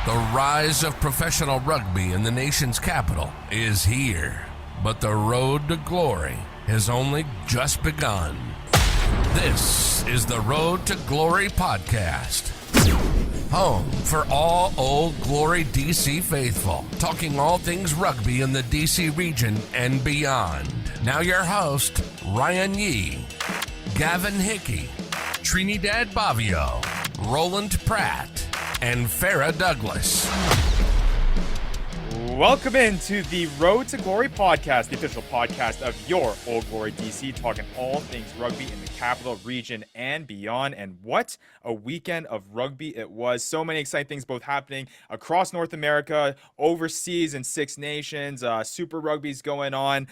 The rise of professional rugby in the nation's capital is here, but the road to glory has only just begun. This is the Road to Glory podcast. Home for all Old Glory DC faithful, talking all things rugby in the DC region and beyond. Now your host, Ryan Yee, Gavin Hickey, Trinidad Bavio, Roland Pratt, and Farrah Douglas. Welcome into the Road to Glory podcast, the official podcast of your Old Glory DC, talking all things rugby in the capital region and beyond. And what a weekend of rugby it was. So many exciting things both happening across North America, overseas in Six Nations. Super Rugby's going on.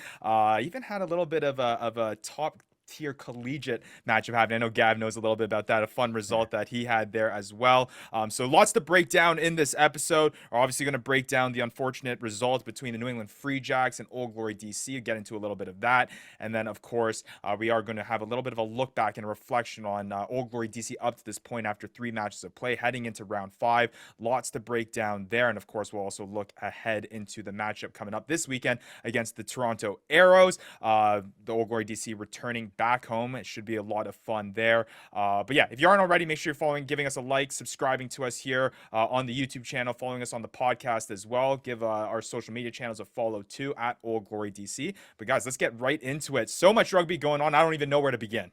Even had a little bit of a top tier collegiate matchup happening. I know Gav knows a little bit about that, a fun result that he had there as well. So lots to break down in this episode. We're obviously going to break down the unfortunate results between the New England Free Jacks and Old Glory DC. We'll get into a little bit of that. And then, of course, we are going to have a little bit of a look back and a reflection on Old Glory DC up to this point after 3 matches of play, heading into round 5. Lots to break down there. And, of course, we'll also look ahead into the matchup coming up this weekend against the Toronto Arrows. The Old Glory DC returning back home. It should be a lot of fun there. But yeah, if you aren't already, make sure you're following, giving us a like, subscribing to us here on the YouTube channel, following us on the podcast as well. Give our social media channels a follow too at Old Glory DC. But guys, let's get right into it. So much rugby going on. I don't even know where to begin.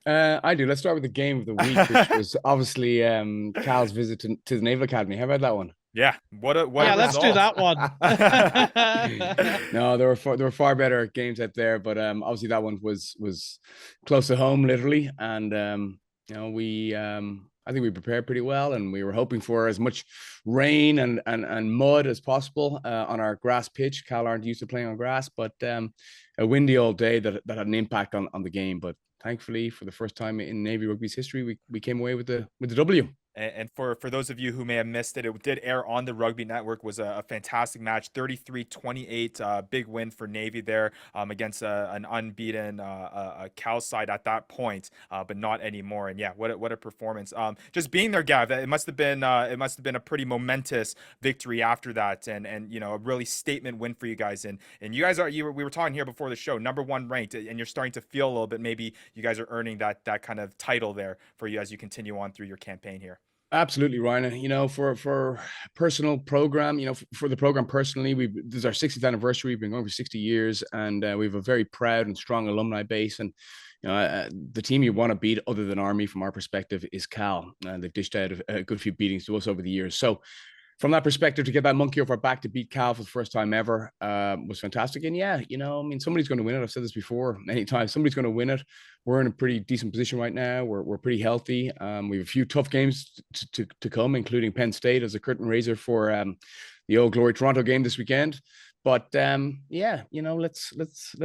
I do. Let's start with the game of the week, which was obviously Cal's visit to the Naval Academy. How about that one? Yeah, what a let's do that one. No, there were far better games out there, but obviously that one was close to home, literally, and I think we prepared pretty well, and we were hoping for as much rain and mud as possible on our grass pitch. Cal aren't used to playing on grass, but a windy all day that had an impact on the game. But thankfully, for the first time in Navy Rugby's history, we came away with the W. And for those of you who may have missed it, it did air on the Rugby Network. Was a fantastic match, 33-28, big win for Navy there against an unbeaten Cal side at that point, but not anymore. And yeah, what a performance! Just being there, Gav, it must have been a pretty momentous victory after that, and a really statement win for you guys. And you guys we were talking here before the show, #1 ranked, and you're starting to feel a little bit maybe you guys are earning that kind of title there for you as you continue on through your campaign here. Absolutely, Ryan. For personal program, for the program personally, this is our 60th anniversary. We've been going for 60 years, and we have a very proud and strong alumni base. And the team you want to beat, other than Army, from our perspective, is Cal, and they've dished out a good few beatings to us over the years. So, from that perspective, to get that monkey off our back to beat Cal for the first time ever was fantastic. And yeah, somebody's going to win it. I've said this before many times. Somebody's going to win it. We're in a pretty decent position right now. We're pretty healthy. We have a few tough games to come, including Penn State as a curtain raiser for the Old Glory Toronto game this weekend. But let's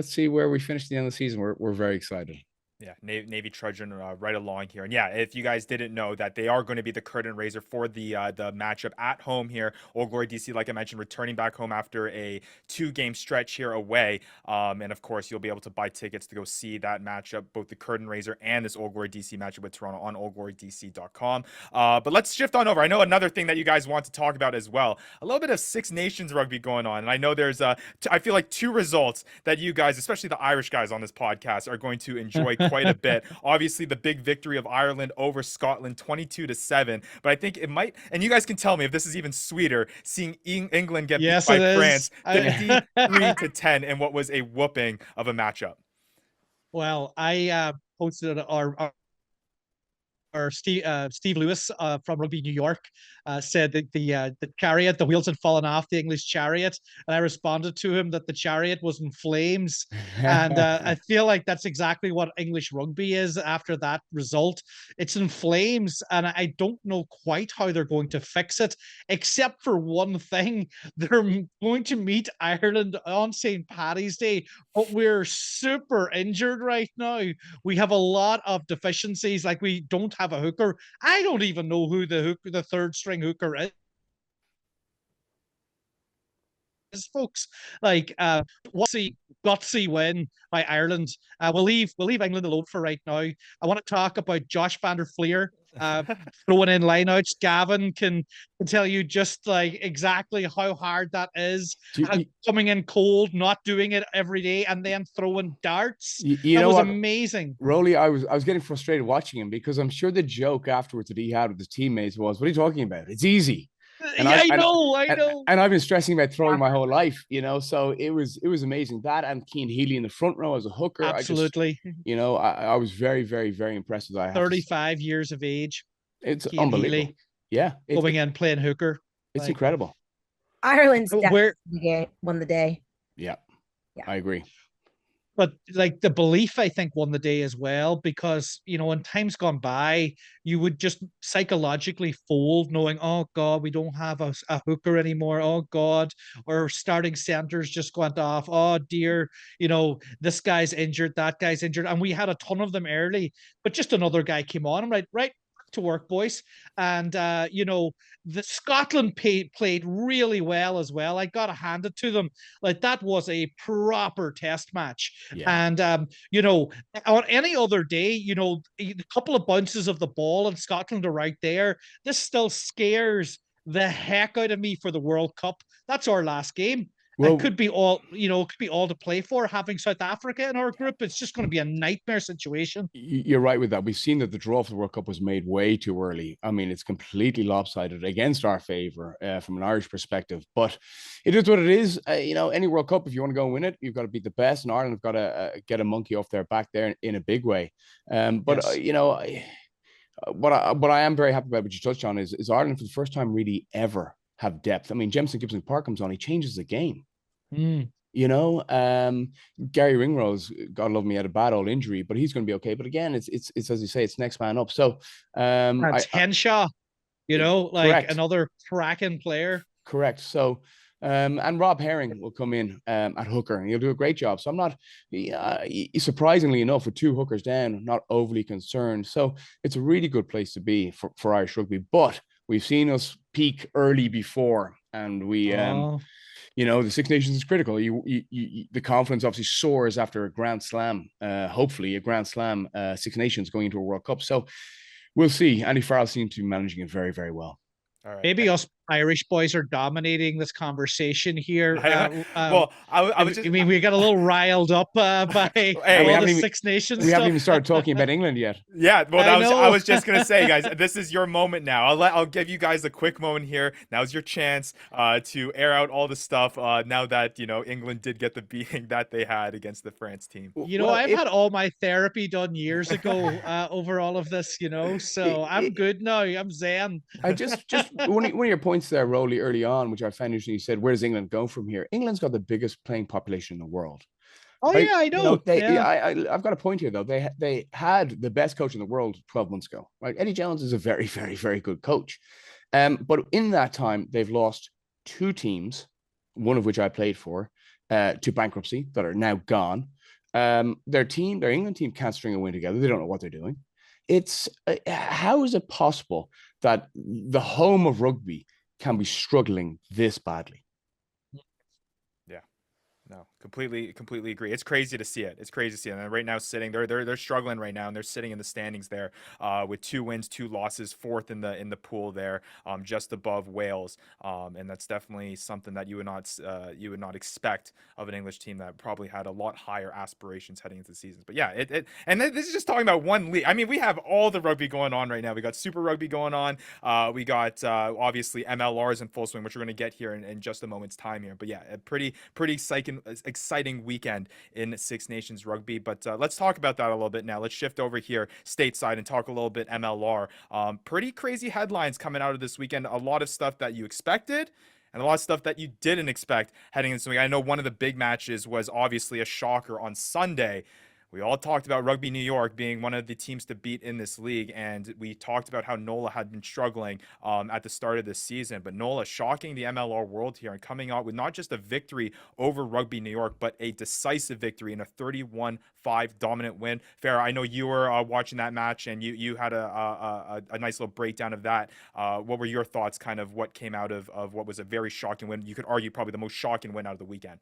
see where we finish at the end of the season. We're very excited. Yeah, Navy trudging right along here. And yeah, if you guys didn't know that they are going to be the curtain raiser for the matchup at home here, Old Glory DC, like I mentioned, returning back home after a 2-game stretch here away. And of course, you'll be able to buy tickets to go see that matchup, both the curtain raiser and this Old Glory DC matchup with Toronto on oldglorydc.com. But let's shift on over. I know another thing that you guys want to talk about as well, a little bit of Six Nations rugby going on. And I know there's I feel like 2 results that you guys, especially the Irish guys on this podcast, are going to enjoy quite a bit. Obviously, the big victory of Ireland over Scotland, 22-7. But I think it might, and you guys can tell me if this is even sweeter, seeing England get beat by France 53-10 in what was a whooping of a matchup. Well, I posted our Steve Lewis from Rugby New York said that the wheels had fallen off the English chariot, and I responded to him that the chariot was in flames. And I feel like that's exactly what English rugby is after that result. It's in flames, and I don't know quite how they're going to fix it, except for one thing. They're going to meet Ireland on St. Paddy's Day, but we're super injured right now. We have a lot of deficiencies, like we don't have a hooker. I don't even know who the third string hooker is, folks. Like gutsy win by Ireland. We'll leave England alone for right now. I want to talk about Josh van der Fleer throwing in lineouts. Gavin can tell you just like exactly how hard that is. Coming in cold, not doing it every day, and then throwing darts. You that know was what? amazing. Roly, I was getting frustrated watching him because I'm sure the joke afterwards that he had with his teammates was, "What are you talking about? It's easy." And I know. know. And I've been stressing about throwing my whole life, so it was amazing. That and Keane Healy in the front row as a hooker. Absolutely. I was very, very, very impressed with that. 35 years of age. It's Keane unbelievable. Healy, yeah. Going in playing hooker. It's incredible. Ireland's Where won the day. Yeah, I agree. But like the belief, I think, won the day as well, because, in times gone by, you would just psychologically fold knowing, oh God, we don't have a hooker anymore. Oh God, our starting centers just went off. Oh dear, this guy's injured, that guy's injured. And we had a ton of them early, but just another guy came on. I'm right to work, boys. And, the Scotland played really well as well. I got to hand it to them. Like, that was a proper test match. Yeah. And, on any other day, a couple of bounces of the ball and Scotland are right there. This still scares the heck out of me for the World Cup. That's our last game. Well, it could be all, to play for. Having South Africa in our group, it's just going to be a nightmare situation. You're right with that. We've seen that the draw for the World Cup was made way too early. I mean, it's completely lopsided against our favor from an Irish perspective. But it is what it is. Any World Cup, if you want to go and win it, you've got to beat the best. And Ireland have got to get a monkey off their back there in a big way. But yes. What I am very happy about, what you touched on, is Ireland for the first time really ever have depth. I mean, Jemison Gibson Park comes on, he changes the game. Gary Ringrose, God love me, had a bad old injury, but he's going to be okay. But again, it's as you say, it's next man up. So Henshaw, correct. Another cracking player. Correct. So and Rob Herring will come in at hooker, and he'll do a great job. So I'm not, surprisingly enough, with two hookers down, not overly concerned. So it's a really good place to be for Irish rugby. But we've seen us peak early before, and we. The Six Nations is critical. The confidence obviously soars after a Grand Slam, hopefully a Grand Slam, Six Nations going into a World Cup. So we'll see. Andy Farrell seems to be managing it very, very well. All right. Maybe us Irish boys are dominating this conversation here. We got a little riled up by all the Six Nations. We haven't even started talking about England yet. Yeah, well, I was just gonna say, guys, this is your moment now. I'll give you guys a quick moment here. Now's your chance to air out all the stuff. Now that England did get the beating that they had against the France team. I've had all my therapy done years ago over all of this. So I'm good now. I'm zen. I just one of your points there, Roly, early on, which I found interesting. You said, "Where does England go from here?" England's got the biggest playing population in the world. Oh yeah, I know. I've got a point here though. They had the best coach in the world 12 months ago. Right, Eddie Jones is a very, very, very good coach. But in that time, they've lost two teams, one of which I played for, to bankruptcy, that are now gone. Their England team can't string a win together. They don't know what they're doing. It's how is it possible that the home of rugby can be struggling this badly? No, completely agree. It's crazy to see it. And right now they're struggling right now, and they're sitting in the standings there with 2 wins, 2 losses, 4th in the pool there, just above Wales. And that's definitely something that you would not expect of an English team that probably had a lot higher aspirations heading into the season. But yeah, and this is just talking about one league. I mean, we have all the rugby going on right now. We got Super Rugby going on. We got obviously MLRs in full swing, which we're going to get here in just a moment's time here. But yeah, a pretty exciting weekend in Six Nations rugby. But let's talk about that a little bit now. Let's shift over here stateside and talk a little bit MLR. Pretty crazy headlines coming out of this weekend. A lot of stuff that you expected and a lot of stuff that you didn't expect heading into this week. I know one of the big matches was obviously a shocker on Sunday. We all talked about Rugby New York being one of the teams to beat in this league, and we talked about how NOLA had been struggling at the start of this season. But NOLA shocking the MLR world here and coming out with not just a victory over Rugby New York, but a decisive victory in a 31-5 dominant win. Farrah, I know you were watching that match, and you had a nice little breakdown of that. What were your thoughts, kind of what came out of what was a very shocking win? You could argue probably the most shocking win out of the weekend.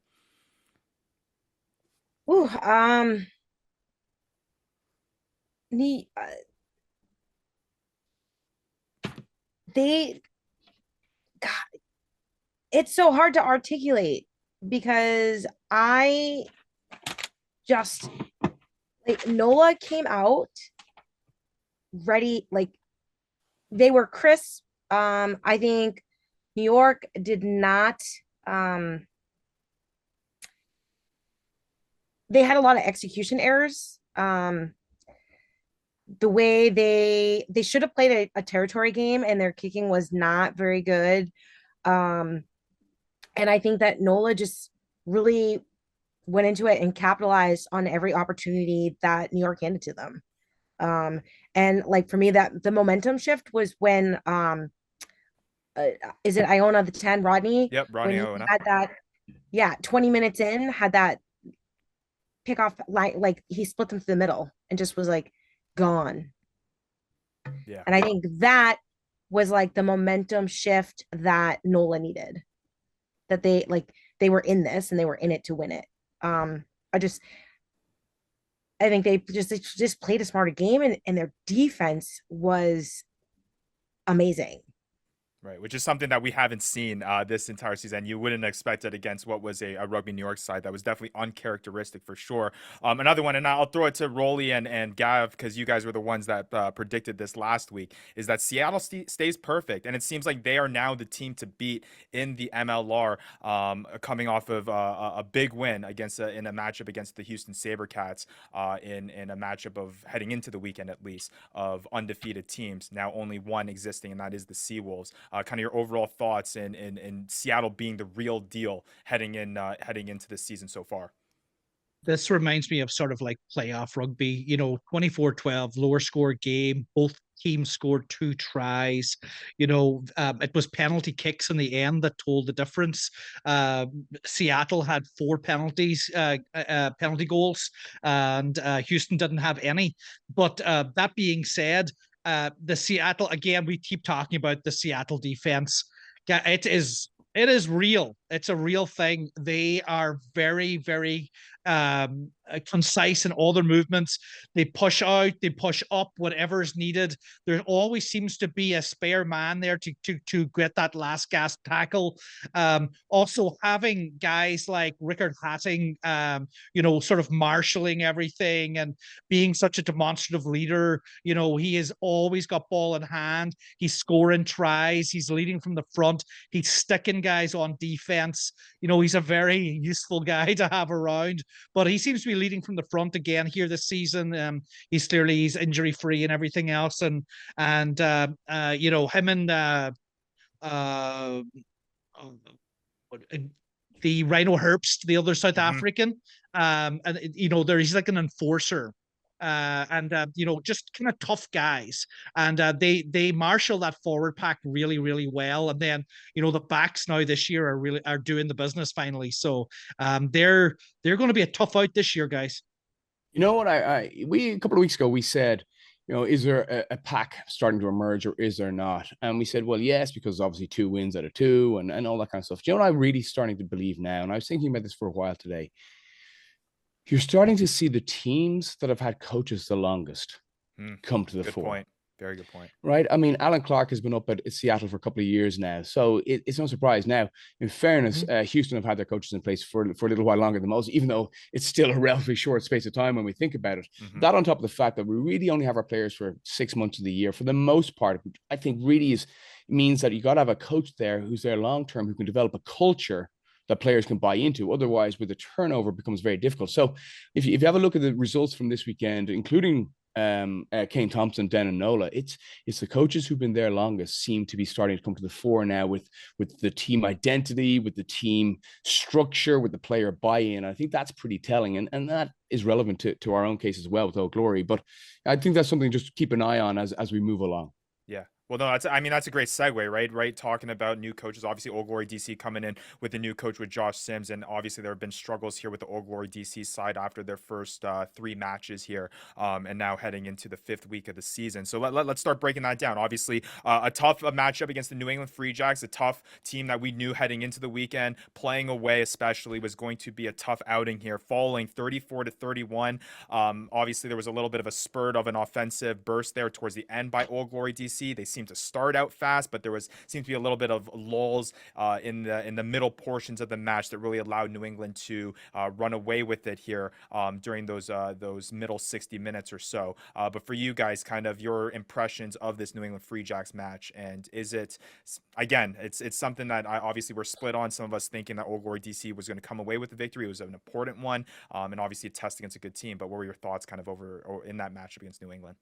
they, God, it's so hard to articulate because I just like NOLA came out ready, like they were crisp. I think New York did not they had a lot of execution errors. The way they should have played a territory game and their kicking was not very good. And I think that NOLA just really went into it and capitalized on every opportunity that New York handed to them. And like for me, that the momentum shift was when is it Iona the 10, Rodney? Yep, When Rodney he Iona. had that, yeah, 20 minutes in, had that pick off like he split them through the middle and just was like gone. Yeah. And I think that was like the momentum shift that NOLA needed. That they were in this and they were in it to win it. I think they just played a smarter game and their defense was amazing. Right, which is something that we haven't seen this entire season. You wouldn't expect it against what was a Rugby New York side that was definitely uncharacteristic for sure. Another one, and I'll throw it to Roly and Gav because you guys were the ones that predicted this last week, is that Seattle stays perfect. And it seems like they are now the team to beat in the MLR, coming off of a big win in a matchup against the Houston SaberCats, in a matchup of heading into the weekend at least of undefeated teams. Now only one existing, and that is the Seawolves. Kind of your overall thoughts in Seattle being the real deal heading into this season so far. This reminds me of sort of like playoff rugby, 24-12, lower score game. Both teams scored 2 tries. It was penalty kicks in the end that told the difference. Seattle had 4 penalty goals, and Houston didn't have any. But that being said, the Seattle, again, we keep talking about the Seattle defense. It is real. It's a real thing. They are very, very concise in all their movements. They push out, they push up, whatever is needed. There always seems to be a spare man there to get that last gasp tackle. Also having guys like Rickard Hatting, sort of marshalling everything and being such a demonstrative leader. He has always got ball in hand. He's scoring tries. He's leading from the front. He's sticking guys on defense. He's a very useful guy to have around, but he seems to be leading from the front again here this season. He's injury free and everything else. And him and the Rhino Herbst, the other South African, he's like an enforcer. Just kind of tough guys, and they marshal that forward pack really, really well. And then the backs now this year are doing the business finally. So they're going to be a tough out this year, guys. You know what? We a couple of weeks ago we said, is there a pack starting to emerge or is there not? And we said, well, yes, because obviously 2 wins out of 2 and all that kind of stuff. Do you know what I'm really starting to believe now? And I was thinking about this for a while today. You're starting to see the teams that have had coaches the longest come to the fore. Good point. Very good point. Right. I mean, Alan Clark has been up at Seattle for a couple of years now. So it's no surprise. Now, in fairness, Houston have had their coaches in place for a little while longer than most, even though it's still a relatively short space of time when we think about it. That on top of the fact that we really only have our players for 6 months of the year, for the most part, which I think really means that you got to have a coach there who's there long-term, who can develop a culture that players can buy into. Otherwise, with the turnover, it becomes very difficult. So if you have a look at the results from this weekend, including Kane Thompson, Den and Nola, it's the coaches who've been there longest seem to be starting to come to the fore now with the team identity, with the team structure, with the player buy-in. I think that's pretty telling, and that is relevant to our own case as well with Old Glory. But I think that's something just to keep an eye on as we move along. Yeah. Well, no, that's a great segue, right? Right. Talking about new coaches, obviously Old Glory DC coming in with a new coach with Josh Sims. And obviously there have been struggles here with the Old Glory DC side after their first 3 matches here, and now heading into the 5th week of the season. So let's start breaking that down. Obviously a tough matchup against the New England Free Jacks, a tough team that we knew heading into the weekend, playing away especially, was going to be a tough outing here, falling 34-31. Obviously there was a little bit of a spurt of an offensive burst there towards the end by Old Glory DC. They seemed to start out fast, but there seemed to be a little bit of lulls in the middle portions of the match that really allowed New England to run away with it here during those middle 60 minutes or so. But for you guys, kind of your impressions of this New England Free Jacks match, and is it, again, it's something that obviously we're split on. Some of us thinking that Old Glory DC was going to come away with the victory. It was an important one, and obviously a test against a good team. But what were your thoughts kind of over or in that match against New England?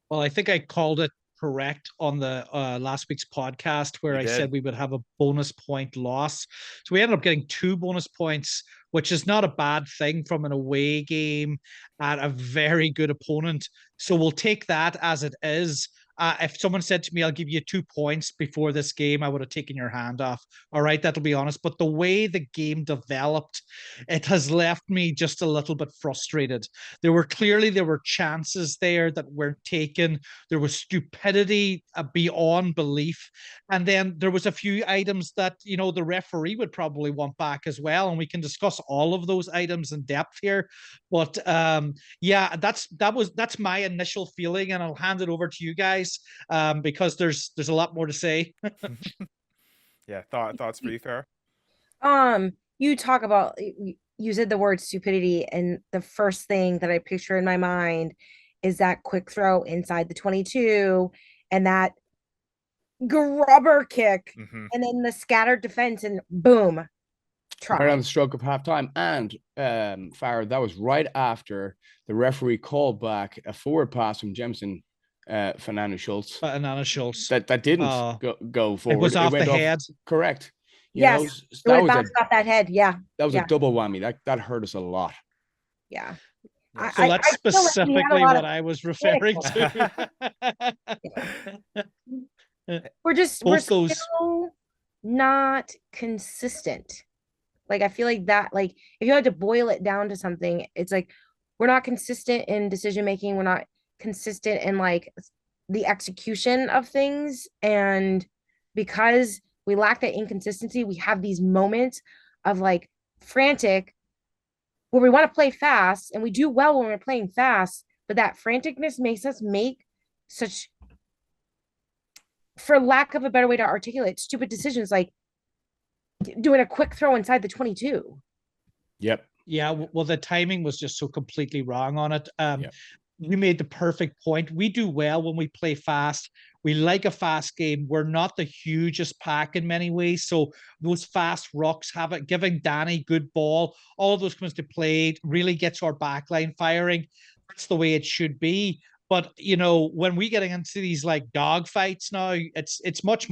Well, I think I called it correct on the last week's podcast where I said we would have a bonus point loss. So we ended up getting 2 bonus points, which is not a bad thing from an away game at a very good opponent. So we'll take that as it is. If someone said to me, I'll give you 2 points before this game, I would have taken your hand off. All right, that'll be honest. But the way the game developed, it has left me just a little bit frustrated. There were chances there that weren't taken. There was stupidity beyond belief. And then there was a few items that, the referee would probably want back as well. And we can discuss all of those items in depth here. But yeah, that's my initial feeling, and I'll hand it over to you guys because there's a lot more to say. Yeah, thoughts for you, Farrah? You talk about, you said the word stupidity, and the first thing that I picture in my mind is that quick throw inside the 22 and that grubber kick, and then the scattered defense, and boom, right on the stroke of halftime. And Farrah, that was right after the referee called back a forward pass from Jemison Fernando Schultz. That didn't go forward. It was off the head. Correct. Yes, it bounced off that head. Yeah, that was a double whammy. That hurt us a lot. Yeah. So that's specifically what I was referring to. We're still not consistent. Like, I feel like that, like, if you had to boil it down to something, it's like we're not consistent in decision making. We're not consistent in like the execution of things. And because we lack that inconsistency, we have these moments of like frantic where we want to play fast, and we do well when we're playing fast, but that franticness makes us make such, for lack of a better way to articulate, stupid decisions, like doing a quick throw inside the 22. Yep. Yeah, well, the timing was just so completely wrong on it. You made the perfect point. We do well when we play fast. We like a fast game. We're not the hugest pack in many ways. So those fast rucks, giving Danny good ball, all of those comes to play, really gets our backline firing. That's the way it should be. But, when we get into these like dog fights now, it's much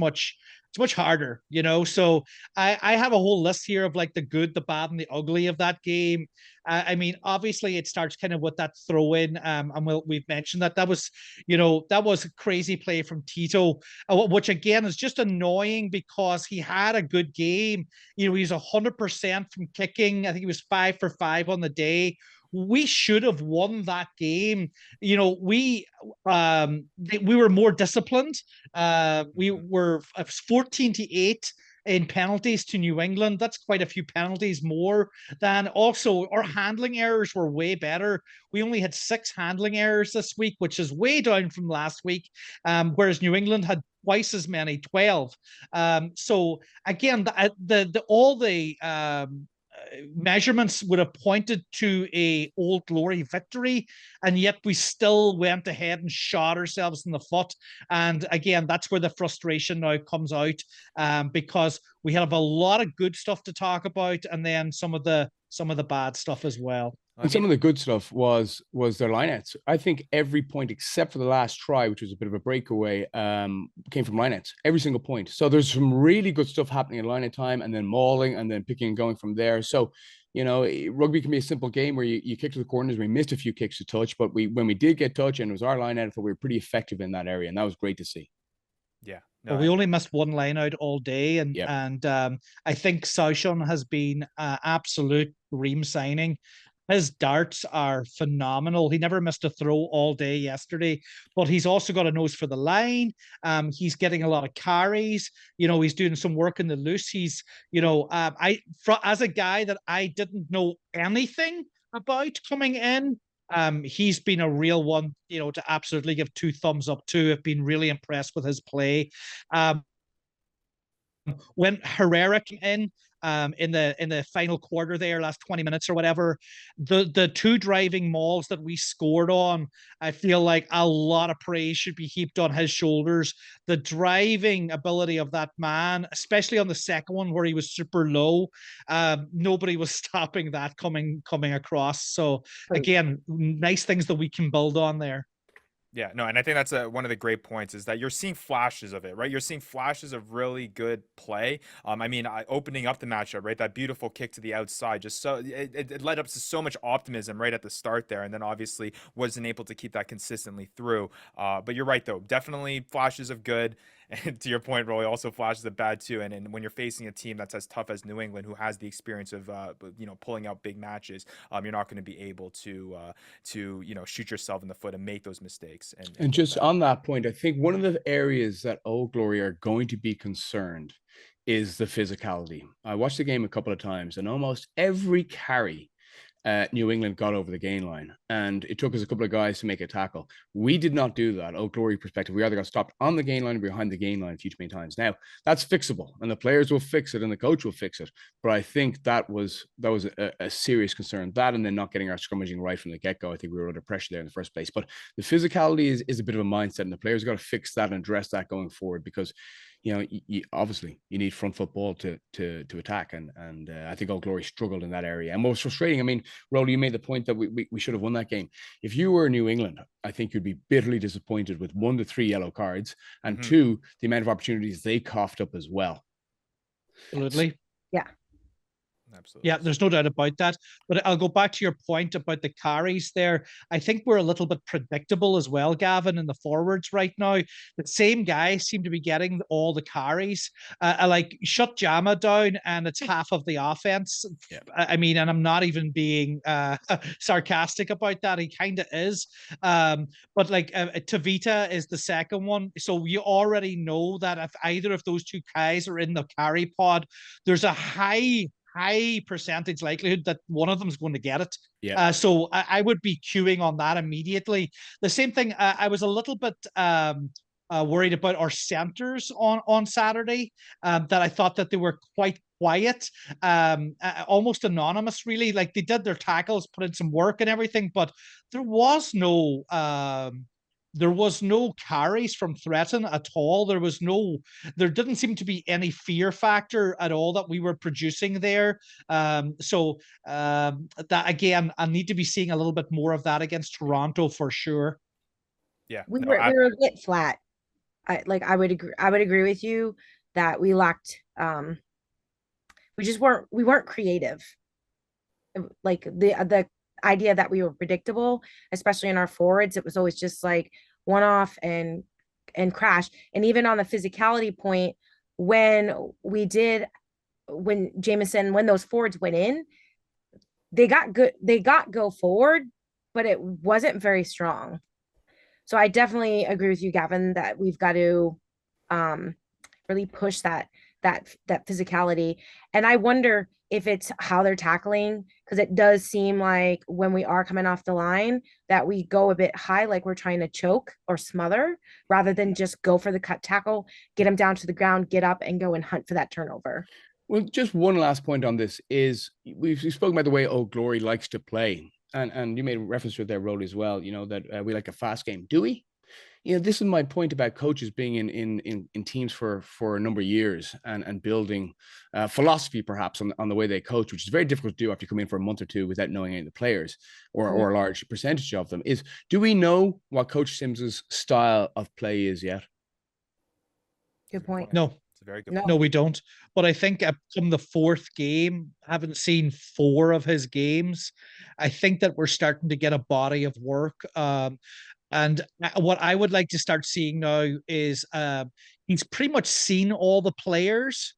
harder, So I have a whole list here of like the good, the bad, and the ugly of that game. I mean, obviously it starts kind of with that throw in. And we've mentioned that was a crazy play from Tito, which again is just annoying because he had a good game. He's 100% from kicking. I think he was 5 for 5 on the day. We should have won that game. We were more disciplined. We were 14-8 in penalties to New England. That's quite a few penalties more than. Also, our handling errors were way better. We only had 6 handling errors this week, which is way down from last week, whereas New England had twice as many, 12. So again, all the measurements would have pointed to a Old Glory victory, and yet we still went ahead and shot ourselves in the foot. And again, that's where the frustration now comes out, because we have a lot of good stuff to talk about, and then some of the bad stuff as well. And some of the good stuff was their lineouts. I think every point except for the last try, which was a bit of a breakaway, came from lineouts. Every single point. So there's some really good stuff happening in lineout time, and then mauling, and then picking and going from there. So, rugby can be a simple game where you kick to the corners. We missed a few kicks to touch, but when we did get touch and it was our lineout, I thought we were pretty effective in that area, and that was great to see. Yeah. No, we only missed one line out all day, and I think Sauchon has been absolute dream signing. His darts are phenomenal. He never missed a throw all day yesterday, but he's also got a nose for the line. He's getting a lot of carries. He's doing some work in the loose. He's, as a guy that I didn't know anything about coming in, He's been a real one, to absolutely give 2 thumbs up to. I've been really impressed with his play. When Herrera came in the final quarter there, last 20 minutes or whatever, the 2 driving mauls that we scored on, I feel like a lot of praise should be heaped on his shoulders. The driving ability of that man, especially on the second one where he was super low, nobody was stopping that coming across. So again, nice things that we can build on there. Yeah, no, and I think that's one of the great points is that you're seeing flashes of it, right? You're seeing flashes of really good play. I mean, opening up the matchup, right? That beautiful kick to the outside, just so it led up to so much optimism right at the start there, and then obviously wasn't able to keep that consistently through. But you're right, though, definitely flashes of good. And to your point, Roly, also flashes of bad too. And when you're facing a team that's as tough as New England, who has the experience of pulling out big matches, you're not going to be able to shoot yourself in the foot and make those mistakes. And just on that point, I think one of the areas that Old Glory are going to be concerned is the physicality. I watched the game a couple of times, and almost every carry New England got over the gain line, and it took us a couple of guys to make a tackle. We did not do that. Old Glory perspective, we either got stopped on the gain line or behind the gain line a few too many times. Now that's fixable, and the players will fix it, and the coach will fix it. But I think that was a serious concern. That, and then not getting our scrummaging right from the get-go. I think we were under pressure there in the first place. But the physicality is a bit of a mindset, and the players got to fix that and address that going forward, because you obviously you need front football to attack, and I think Old Glory struggled in that area. And what was frustrating, I mean, Roly, you made the point that we should have won that game. If you were New England, I think you'd be bitterly disappointed with 1 to 3 yellow cards, and 2, the amount of opportunities they coughed up as well. Absolutely. Yeah. Absolutely. Yeah, there's no doubt about that. But I'll go back to your point about the carries there. I think we're a little bit predictable as well, Gavin, in the forwards right now. The same guys seem to be getting all the carries. I like shut Jama down, and it's half of the offense. Yeah. I mean, and I'm not even being sarcastic about that. He kind of is. But like Tavita is the second one. So you already know that if either of those 2 guys are in the carry pod, there's a high percentage likelihood that one of them is going to get it. Yeah. So I would be queuing on that immediately. The same thing. I was a little bit worried about our centers on Saturday. That I thought that they were quite quiet, almost anonymous, really. Like they did their tackles, put in some work and everything, but there was no carries from Threaten at all. There didn't seem to be any fear factor at all that we were producing there. So that again, I need to be seeing a little bit more of that against Toronto for sure. Yeah, we were a bit flat. I would agree with you that we lacked. We weren't creative. Like the idea that we were predictable, especially in our forwards, it was always just like one off and crash. And even on the physicality point, when those forwards went in, they got go forward, but it wasn't very strong. So I definitely agree with you, Gavin, that we've got to really push that physicality. And I wonder if it's how they're tackling, because it does seem like when we are coming off the line that we go a bit high, like we're trying to choke or smother, rather than just go for the cut tackle, get them down to the ground, get up and go and hunt for that turnover. Well, just one last point on this is we've spoken about the way Old Glory likes to play. And you made reference to it there, Roly, as well, that we like a fast game. Do we? This is my point about coaches being in teams for a number of years and building philosophy perhaps on the way they coach, which is very difficult to do after you come in for a month or 2 without knowing any of the players or a large percentage of them. Do we know what Coach Sims's style of play is yet? Good point. No. It's a very good point. No, we don't. But I think from the 4th game, haven't seen 4 of his games. I think that we're starting to get a body of work. And what I would like to start seeing now is he's pretty much seen all the players.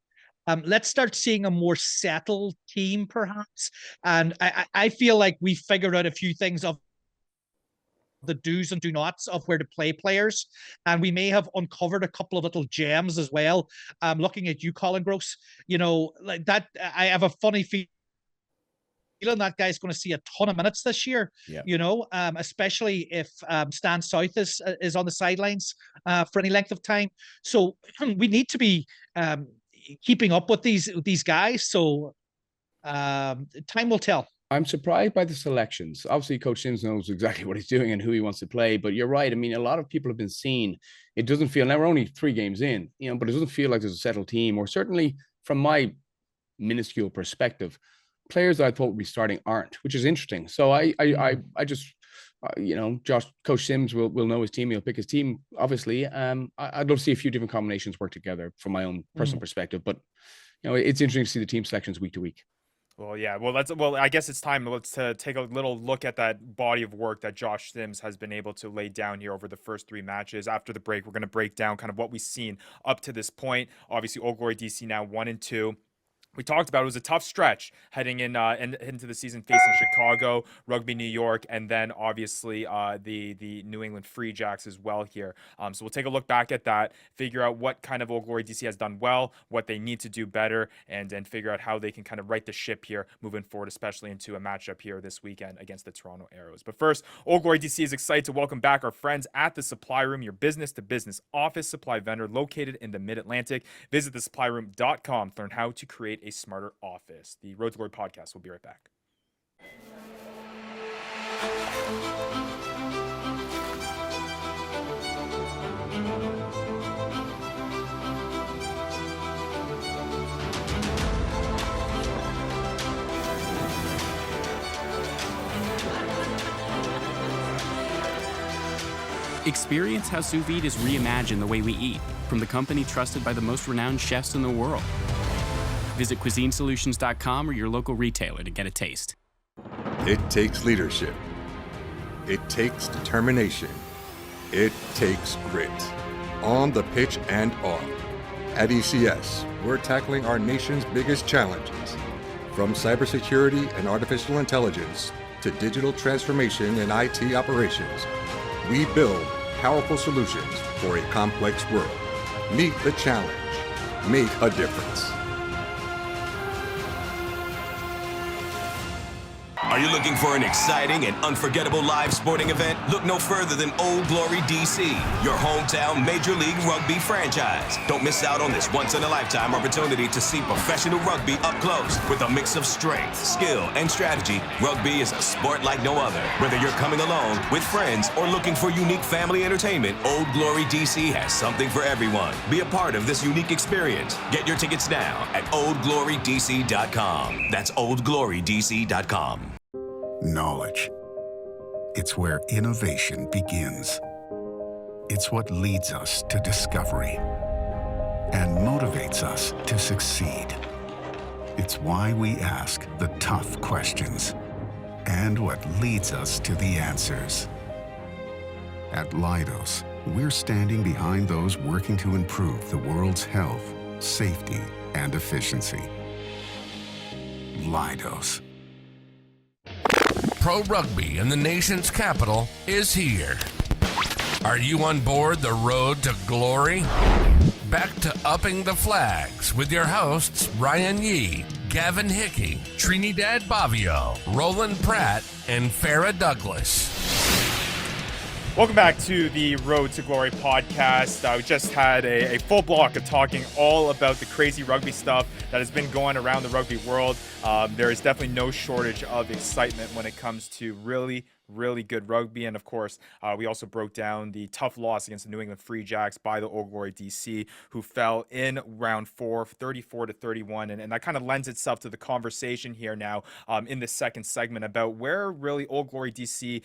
Let's start seeing a more settled team, perhaps. And I feel like we figured out a few things of the do's and do nots of where to play players. And we may have uncovered a couple of little gems as well. Looking at you, Colin Gross, like that, I have a funny feeling feeling that guy's going to see a ton of minutes this year. Yeah. You know, especially if Stan South is on the sidelines for any length of time. So we need to be keeping up with these guys. So time will tell. I'm surprised by the selections. Obviously, Coach Sims knows exactly what he's doing and who he wants to play. But you're right. I mean, a lot of people have been seen. It doesn't feel, now we're only 3 games in, you know, but it doesn't feel like there's a settled team, or certainly from my minuscule perspective, players that I thought would be starting aren't, which is interesting. So I just, you know, Coach Sims will know his team. He'll pick his team, obviously. I'd love to see a few different combinations work together from my own personal perspective. But, you know, it's interesting to see the team selections week to week. Well, yeah. Well, I guess it's time. Let's take a little look at that body of work that Josh Sims has been able to lay down here over the first 3 matches. After the break, we're going to break down kind of what we've seen up to this point. Obviously, Old Glory DC now 1-2. We talked about it was a tough stretch heading into the season, facing Chicago, Rugby New York, and then obviously the New England Free Jacks as well here. So we'll take a look back at that, figure out what kind of Old Glory DC has done well, what they need to do better, and figure out how they can kind of right the ship here moving forward, especially into a matchup here this weekend against the Toronto Arrows. But first, Old Glory DC is excited to welcome back our friends at The Supply Room, your business-to-business office supply vendor located in the Mid-Atlantic. Visit thesupplyroom.com to learn how to create a smarter office. The Road to Glory podcast will be right back. Experience how sous vide is reimagined the way we eat from the company trusted by the most renowned chefs in the world. Visit cuisinesolutions.com or your local retailer to get a taste. It takes leadership. It takes determination. It takes grit. On the pitch and off. At ECS, we're tackling our nation's biggest challenges. From cybersecurity and artificial intelligence to digital transformation and IT operations, we build powerful solutions for a complex world. Meet the challenge. Make a difference. Are you looking for an exciting and unforgettable live sporting event? Look no further than Old Glory DC, your hometown Major League Rugby franchise. Don't miss out on this once-in-a-lifetime opportunity to see professional rugby up close. With a mix of strength, skill, and strategy, rugby is a sport like no other. Whether you're coming alone, with friends, or looking for unique family entertainment, Old Glory DC has something for everyone. Be a part of this unique experience. Get your tickets now at oldglorydc.com. That's oldglorydc.com. Knowledge. It's where innovation begins. It's what leads us to discovery and motivates us to succeed. It's why we ask the tough questions and what leads us to the answers. At Leidos, we're standing behind those working to improve the world's health, safety, and efficiency. Leidos. Pro Rugby in the nation's capital is here. Are you on board the road to glory? Back to upping the flags with your hosts Ryan Yee, Gavin Hickey, Trinidad Bavio, Roland Pratt, and Farrah Douglas. Welcome back to the Road to Glory podcast. We just had a full block of talking all about the crazy rugby stuff that has been going around the rugby world. There is definitely no shortage of excitement when it comes to really good rugby. And of course, we also broke down the tough loss against the New England Free Jacks by the Old Glory DC, who fell in round 4, 34-31. And that kind of lends itself to the conversation here now in the second segment about where really Old Glory DC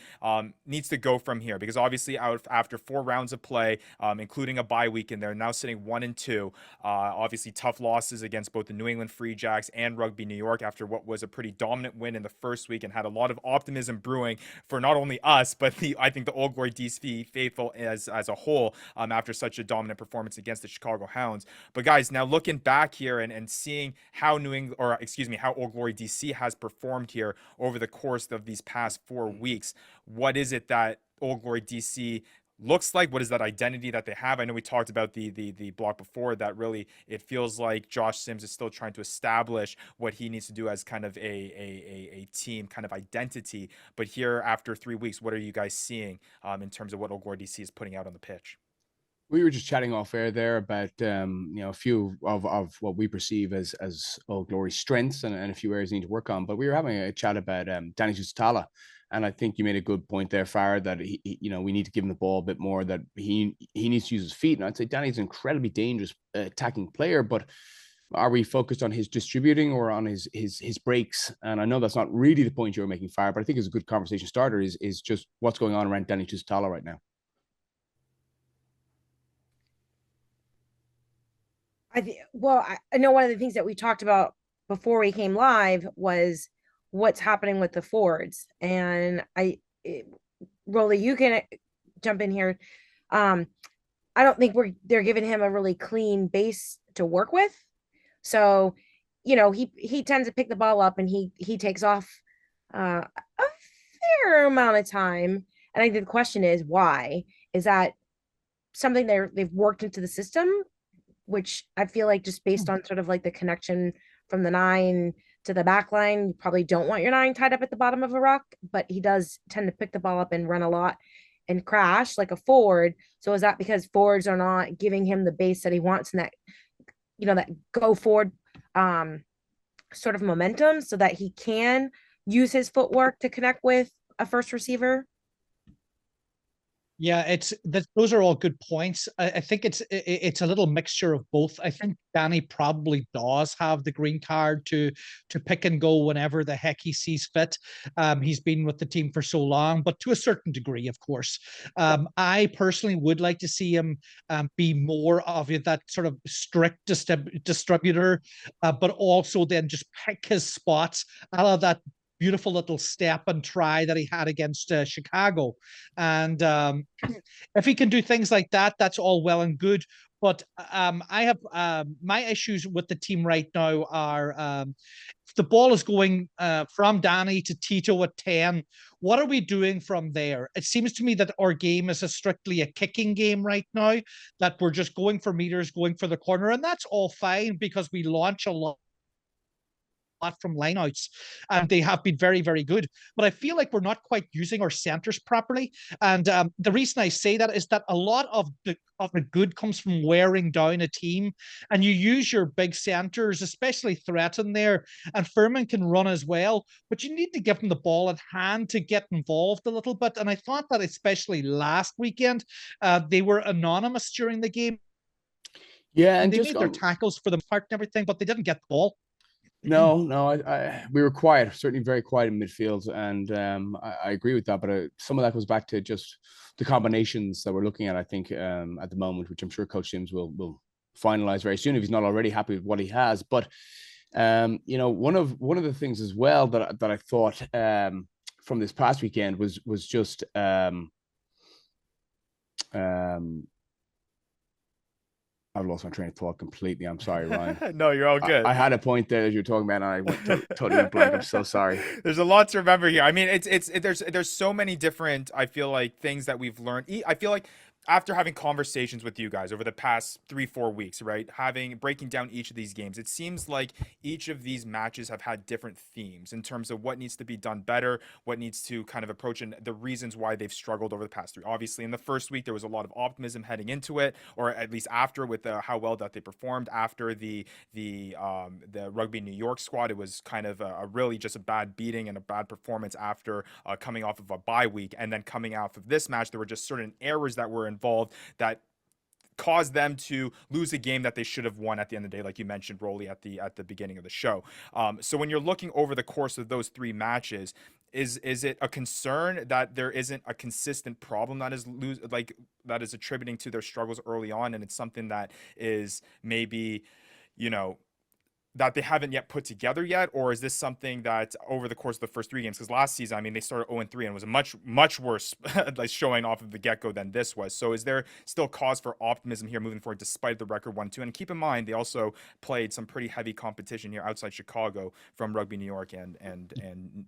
needs to go from here. Because obviously after 4 rounds of play, including a bye week in there, now sitting 1-2, obviously tough losses against both the New England Free Jacks and Rugby New York after what was a pretty dominant win in the first week, and had a lot of optimism brewing for not only us, but I think the Old Glory DC faithful as a whole after such a dominant performance against the Chicago Hounds. But guys, now looking back here and seeing how how Old Glory DC has performed here over the course of these past 4 weeks, what is it that Old Glory DC looks like? What is that identity that they have? I know we talked about the block before, that really it feels like Josh Sims is still trying to establish what he needs to do as kind of a team kind of identity. But here, after 3 weeks, what are you guys seeing in terms of what Old Glory DC is putting out on the pitch? We were just chatting off air there about a few of what we perceive as Old Glory's strengths and a few areas we need to work on. But we were having a chat about Danny Tutala, and I think you made a good point there, Farrah, that we need to give him the ball a bit more. That he needs to use his feet. And I'd say Danny's an incredibly dangerous attacking player, but are we focused on his distributing or on his breaks? And I know that's not really the point you were making, Farrah, but I think it's a good conversation starter. Is just what's going on around Danny Tutala right now. I know one of the things that we talked about before we came live was what's happening with the forwards, and Roly, you can jump in here. I don't think they're giving him a really clean base to work with, so he tends to pick the ball up and he takes off a fair amount of time, and I think the question is why. Is that something they've worked into the system, which I feel like just based on sort of like the connection from the 9 to the back line, you probably don't want your 9 tied up at the bottom of a ruck, but he does tend to pick the ball up and run a lot and crash like a forward. So is that because forwards are not giving him the base that he wants and that, that go forward sort of momentum so that he can use his footwork to connect with a first receiver? Yeah, those are all good points. I think it's a little mixture of both. I think Danny probably does have the green card to pick and go whenever the heck he sees fit. He's been with the team for so long, but to a certain degree, of course. I personally would like to see him be more of that sort of strict distributor, but also then just pick his spots out of that beautiful little step and try that he had against Chicago. And if he can do things like that, that's all well and good. But I have my issues with the team right now are if the ball is going from Danny to Tito at 10, what are we doing from there? It seems to me that our game is strictly a kicking game right now, that we're just going for meters, going for the corner. And that's all fine because we launch a lot from lineouts, and they have been very, very good. But I feel like we're not quite using our centers properly. And the reason I say that is that a lot of the good comes from wearing down a team, and you use your big centers, especially Threaten there, and Furman can run as well, but you need to give them the ball in hand to get involved a little bit. And I thought that especially last weekend, they were anonymous during the game. Yeah, and they made their tackles for the part and everything, but they didn't get the ball. No, we were quiet, certainly very quiet in midfield, and I agree with that. But some of that goes back to just the combinations that we're looking at. I think at the moment, which I'm sure Coach Sims will finalize very soon if he's not already happy with what he has. But one of the things as well that I thought from this past weekend was just I've lost my train of thought completely. I'm sorry, Ryan. No, you're all good. I had a point there as you were talking about, and I went totally blank. I'm so sorry. There's a lot to remember here. I mean, there's so many different, I feel like, things that we've learned. I feel like after having conversations with you guys over the past 3-4 weeks, right, breaking down each of these games, it seems like each of these matches have had different themes in terms of what needs to be done better, what needs to kind of approach, and the reasons why they've struggled over the past 3. Obviously, in the first week, there was a lot of optimism heading into it, or at least after, with how well that they performed after the Rugby New York squad. It was kind of a really just a bad beating and a bad performance after coming off of a bye week, and then coming off of this match, there were just certain errors that were involved that caused them to lose a game that they should have won at the end of the day, like you mentioned, Roly, at the beginning of the show. So when you're looking over the course of those 3 matches, is it a concern that there isn't a consistent problem that is attributing to their struggles early on, and it's something that is maybe that they haven't yet put together yet, or is this something that over the course of the first 3 games? Because last season, I mean, they started 0-3 and was a much worse like showing off of the get-go than this was. So is there still cause for optimism here moving forward despite the record 1-2? And keep in mind, they also played some pretty heavy competition here outside Chicago from Rugby New York and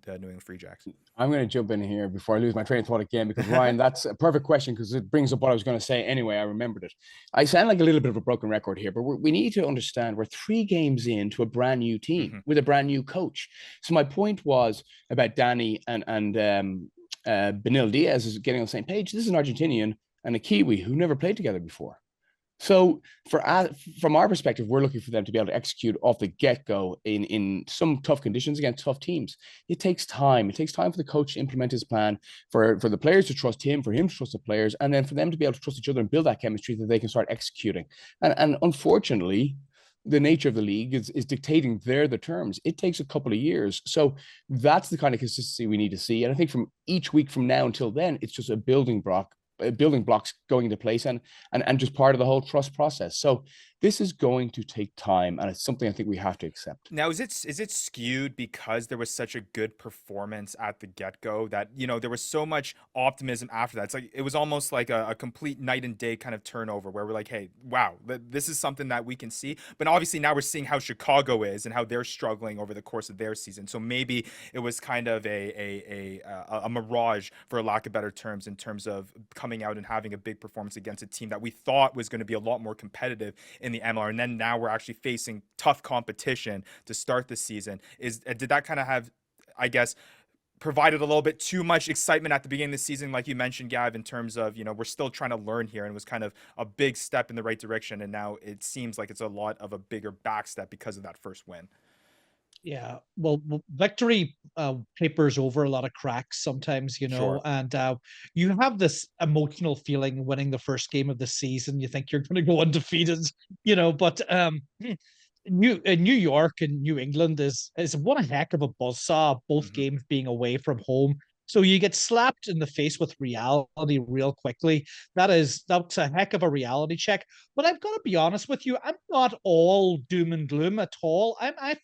the New England Free Jacks. I'm going to jump in here before I lose my train of thought again, because Ryan, that's a perfect question because it brings up what I was going to say anyway. I remembered it. I sound like a little bit of a broken record here, but we need to understand we're 3 games into a brand new team with a brand new coach. So my point was about Danny and Benil Diaz is getting on the same page. This is an Argentinian and a Kiwi who never played together before. So from our perspective, we're looking for them to be able to execute off the get-go in some tough conditions against tough teams. It takes time. It takes time for the coach to implement his plan, for the players to trust him, for him to trust the players, and then for them to be able to trust each other and build that chemistry that they can start executing. And unfortunately, the nature of the league is dictating the terms. It takes a couple of years. So that's the kind of consistency we need to see. And I think from each week from now until then, it's just a building blocks going into place and just part of the whole trust process. So this is going to take time, and it's something I think we have to accept. Now, is it skewed because there was such a good performance at the get-go that, you know, there was so much optimism after that? It's like it was almost like a complete night and day kind of turnover where we're like, hey, wow, this is something that we can see. But obviously now we're seeing how Chicago is and how they're struggling over the course of their season. So maybe it was kind of a mirage, for lack of better terms, in terms of coming out and having a big performance against a team that we thought was going to be a lot more competitive in the MLR, and then now we're actually facing tough competition to start the season. Did that kind of have, I guess, provided a little bit too much excitement at the beginning of the season, like you mentioned, Gav, in terms of, you know, we're still trying to learn here, and it was kind of a big step in the right direction, and now it seems like it's a lot of a bigger backstep because of that first win? Yeah, well, victory papers over a lot of cracks sometimes, you know, Sure. and you have this emotional feeling winning the first game of the season. You think you're going to go undefeated, you know, but New York and New England is one heck of a buzzsaw, both games being away from home. So you get slapped in the face with reality real quickly. That's a heck of a reality check. But I've got to be honest with you, I'm not all doom and gloom at all. I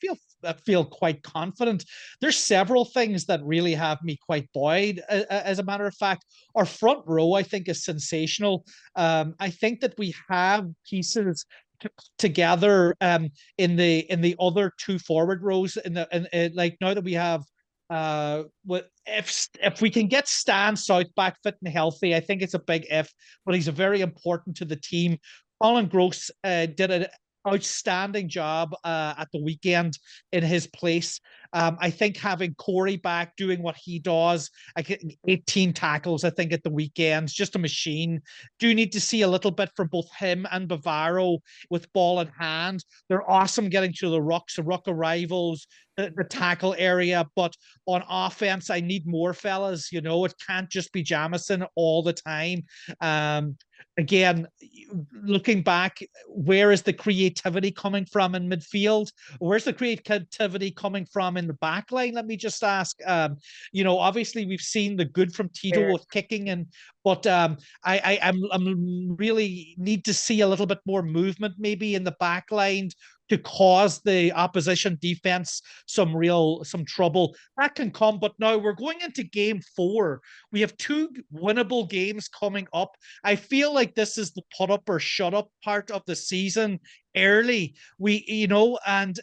feel quite confident. There's several things that really have me quite buoyed. As a matter of fact, our front row I think is sensational. I think that we have pieces together in the other 2 forward rows like now that we have if we can get Stan South back fit and healthy, I think it's a big if, but he's a very important to the team. Colin Gross did an outstanding job at the weekend in his place. I think having Corey back doing what he does, like 18 tackles, I think, at the weekend, just a machine. Do need to see a little bit from both him and Bavaro with ball in hand. They're awesome getting to the ruck arrivals, the tackle area, but on offense, I need more fellas. You know, it can't just be Jamison all the time. Again, looking back, where is the creativity coming from in midfield? Where's the creativity coming from in the back line? Let me just ask. You know, obviously we've seen the good from Tito with kicking, but I'm really need to see a little bit more movement maybe in the back line to cause the opposition defense some trouble. That can come, but now we're going into game 4. We have 2 winnable games coming up. I feel like this is the put up or shut up part of the season early. And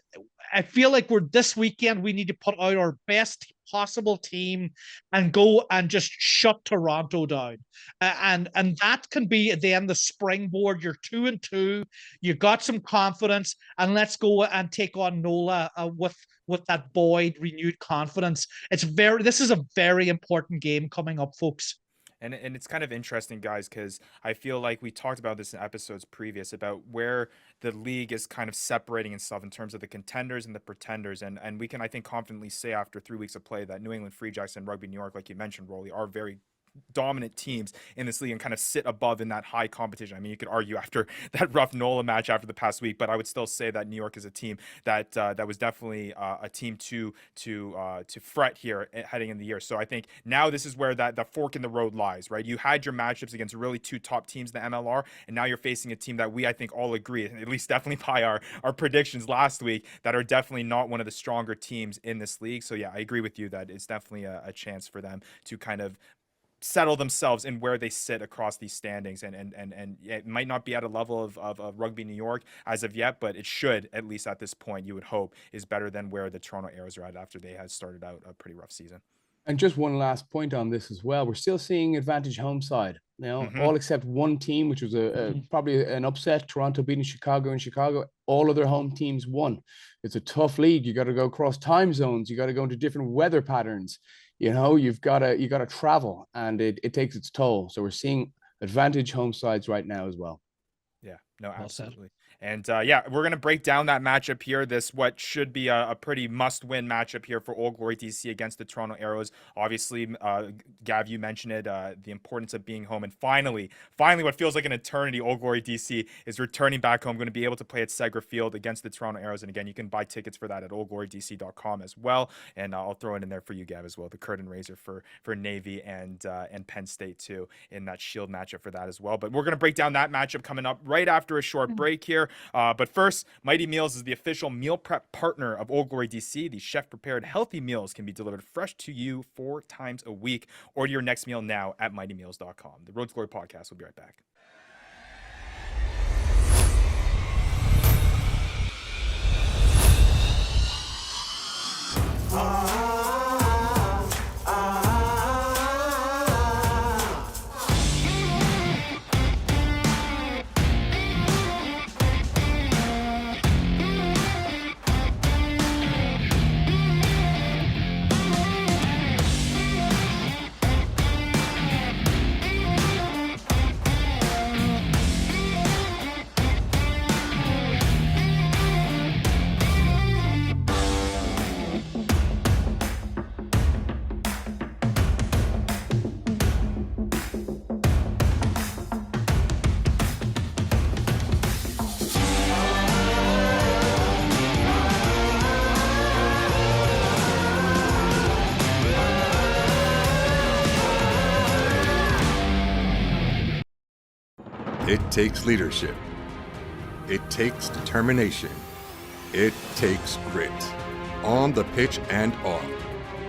I feel like this weekend we need to put out our best possible team and go and just shut Toronto down. And that can be then the springboard. You're 2-2. You got some confidence, and let's go and take on NOLA with that buoyed, renewed confidence. This is a very important game coming up, folks. And it's kind of interesting, guys, because I feel like we talked about this in episodes previous about where the league is kind of separating itself in terms of the contenders and the pretenders. And we can, I think, confidently say after 3 weeks of play that New England Free Jacks and Rugby New York, like you mentioned, Roly, are very dominant teams in this league and kind of sit above in that high competition. I mean, you could argue after that rough NOLA match after the past week, but I would still say that New York is a team that that was definitely a team to fret here heading in the year. So I think now this is where that the fork in the road lies, right? You had your matchups against really two top teams in the MLR, and now you're facing a team that we, I think, all agree, at least definitely by our predictions last week, that are definitely not one of the stronger teams in this league. So yeah, I agree with you that it's definitely a chance for them to kind of settle themselves in where they sit across these standings, and it might not be at a level of Rugby New York as of yet, but it should, at least at this point, you would hope, is better than where the Toronto Arrows are at after they had started out a pretty rough season. And just one last point on this as well. We're still seeing advantage home side. Now, all except one team, which was probably an upset, Toronto beating Chicago in Chicago. All other home teams won. It's a tough league. You got to go across time zones. You got to go into different weather patterns. You've got to travel, and it takes its toll. So we're seeing advantage home sides right now as well. Yeah, no, absolutely. And yeah, we're going to break down that matchup here. This, what should be a pretty must-win matchup here for Old Glory DC against the Toronto Arrows. Obviously, Gav, you mentioned it, the importance of being home. And finally, what feels like an eternity, Old Glory DC is returning back home, going to be able to play at Segra Field against the Toronto Arrows. And again, you can buy tickets for that at oldglorydc.com as well. And I'll throw it in there for you, Gav, as well. The curtain raiser for Navy and Penn State, too, in that Shield matchup for that as well. But we're going to break down that matchup coming up right after a short break here. But first, Mighty Meals is the official meal prep partner of Old Glory DC. These chef-prepared healthy meals can be delivered fresh to you 4 times a week. Order your next meal now at mightymeals.com. The Road to Glory podcast will be right back. It takes leadership. It takes determination. It takes grit. On the pitch and off.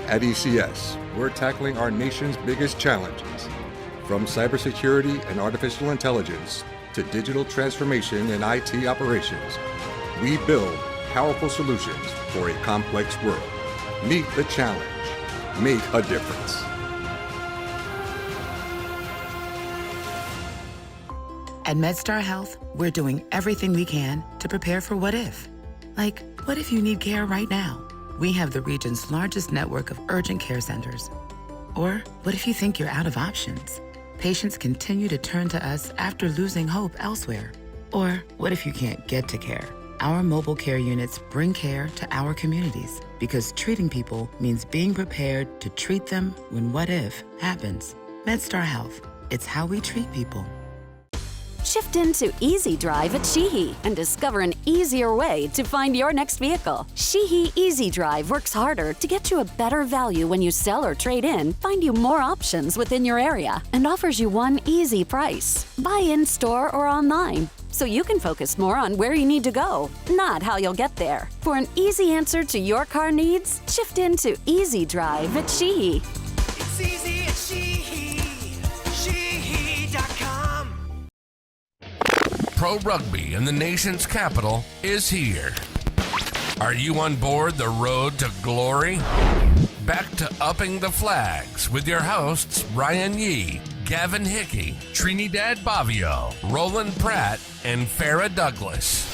At ECS, we're tackling our nation's biggest challenges. From cybersecurity and artificial intelligence to digital transformation and IT operations, we build powerful solutions for a complex world. Meet the challenge. Make a difference. At MedStar Health, we're doing everything we can to prepare for what if. Like, what if you need care right now? We have the region's largest network of urgent care centers. Or what if you think you're out of options? Patients continue to turn to us after losing hope elsewhere. Or what if you can't get to care? Our mobile care units bring care to our communities because treating people means being prepared to treat them when what if happens. MedStar Health, it's how we treat people. Shift into Easy Drive at Sheehy and discover an easier way to find your next vehicle. Sheehy Easy Drive works harder to get you a better value when you sell or trade in, find you more options within your area, and offers you one easy price. Buy in store or online, so you can focus more on where you need to go, not how you'll get there. For an easy answer to your car needs, shift into Easy Drive at Sheehy. It's easy at Sheehy. Sheehy.com. Pro Rugby in the nation's capital is here. Are you on board the road to glory? Back to upping the flags with your hosts Ryan Yee, Gavin Hickey, Trinidad Bavio, Roland Pratt, and Farrah Douglas.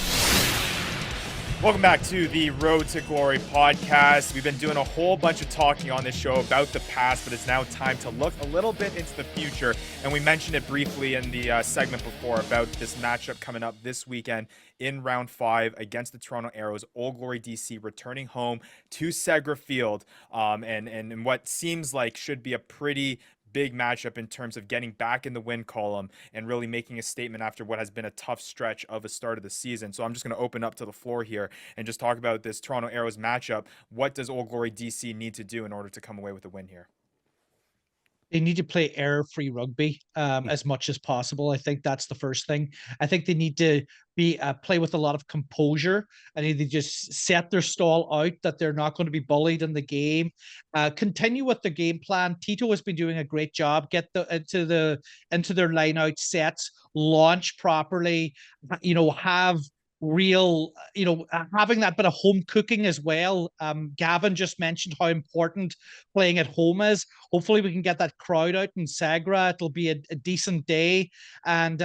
Welcome back to the Road to Glory podcast. We've been doing a whole bunch of talking on this show about the past, but it's now time to look a little bit into the future. And we mentioned it briefly in the segment before about this matchup coming up this weekend in round 5 against the Toronto Arrows. Old Glory DC returning home to Segra Field, and what seems like should be a pretty big matchup in terms of getting back in the win column and really making a statement after what has been a tough stretch of a start of the season. So I'm just going to open up to the floor here and just talk about this Toronto Arrows matchup. What does Old Glory DC need to do in order to come away with a win here? They need to play error-free rugby as much as possible. I think that's the first thing. I think they need to be play with a lot of composure. I need to just set their stall out that they're not going to be bullied in the game. Continue with the game plan. Tito has been doing a great job. Get into their line out sets, launch properly. Have real, having that bit of home cooking as well. Gavin just mentioned how important playing at home is. Hopefully we can get that crowd out in Sagra. It'll be a decent day, and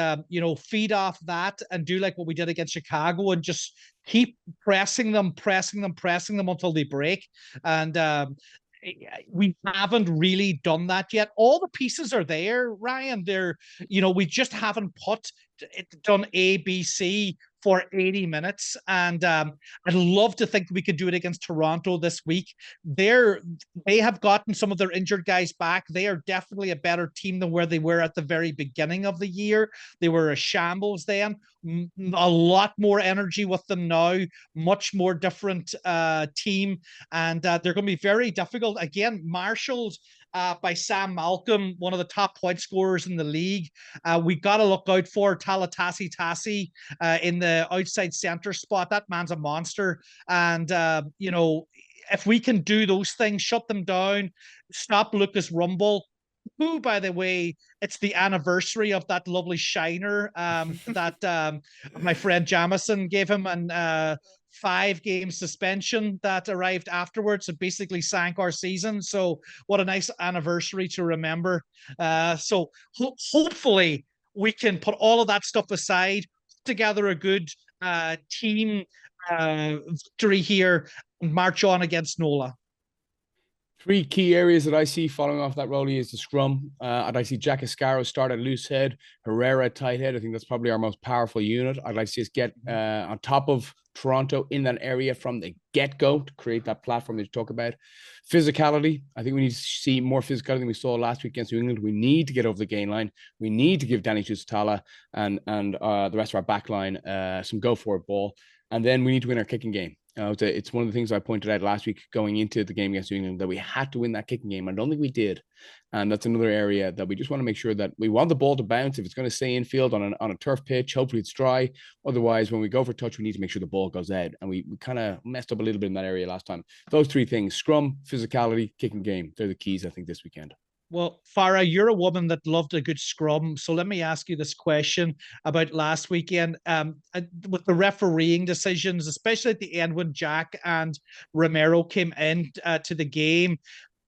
feed off that and do like what we did against Chicago and just keep pressing them until they break. And we haven't really done that yet. All the pieces are there, Ryan. We just haven't done A, B, C for 80 minutes. And I'd love to think we could do it against Toronto this week. They have gotten some of their injured guys back. They are definitely a better team than where they were at the very beginning of the year. They were a shambles then. A lot more energy with them now, much more different team. And they're going to be very difficult. Again, marshaled by Sam Malcolm, one of the top point scorers in the league. We got to look out for Talatasi in the outside center spot. That man's a monster. And, if we can do those things, shut them down, stop Lucas Rumble, who, by the way, it's the anniversary of that lovely shiner that my friend Jamison gave him, and 5-game suspension that arrived afterwards. It basically sank our season. So what a nice anniversary to remember. So hopefully we can put all of that stuff aside, put together a good team victory here, and march on against NOLA. 3 key areas that I see following off that, Roly, is the scrum. I'd like to see Jack Ascaro start at loose head, Herrera at tight head. I think that's probably our most powerful unit. I'd like to see us get on top of Toronto in that area from the get-go to create that platform that you talk about. Physicality. I think we need to see more physicality than we saw last week against New England. We need to get over the gain line. We need to give Danny Tusitala and the rest of our back line some go-for-it ball. And then we need to win our kicking game. It's one of the things I pointed out last week going into the game against New England, that we had to win that kicking game. I don't think we did. And that's another area that we just want to make sure that we want the ball to bounce. If it's going to stay infield on a turf pitch, hopefully it's dry. Otherwise, when we go for touch, we need to make sure the ball goes out. And we kind of messed up a little bit in that area last time. Those 3 things: scrum, physicality, kicking game. They're the keys, I think, this weekend. Well, Farrah, you're a woman that loved a good scrum. So let me ask you this question about last weekend. With the refereeing decisions, especially at the end when Jack and Romero came in to the game,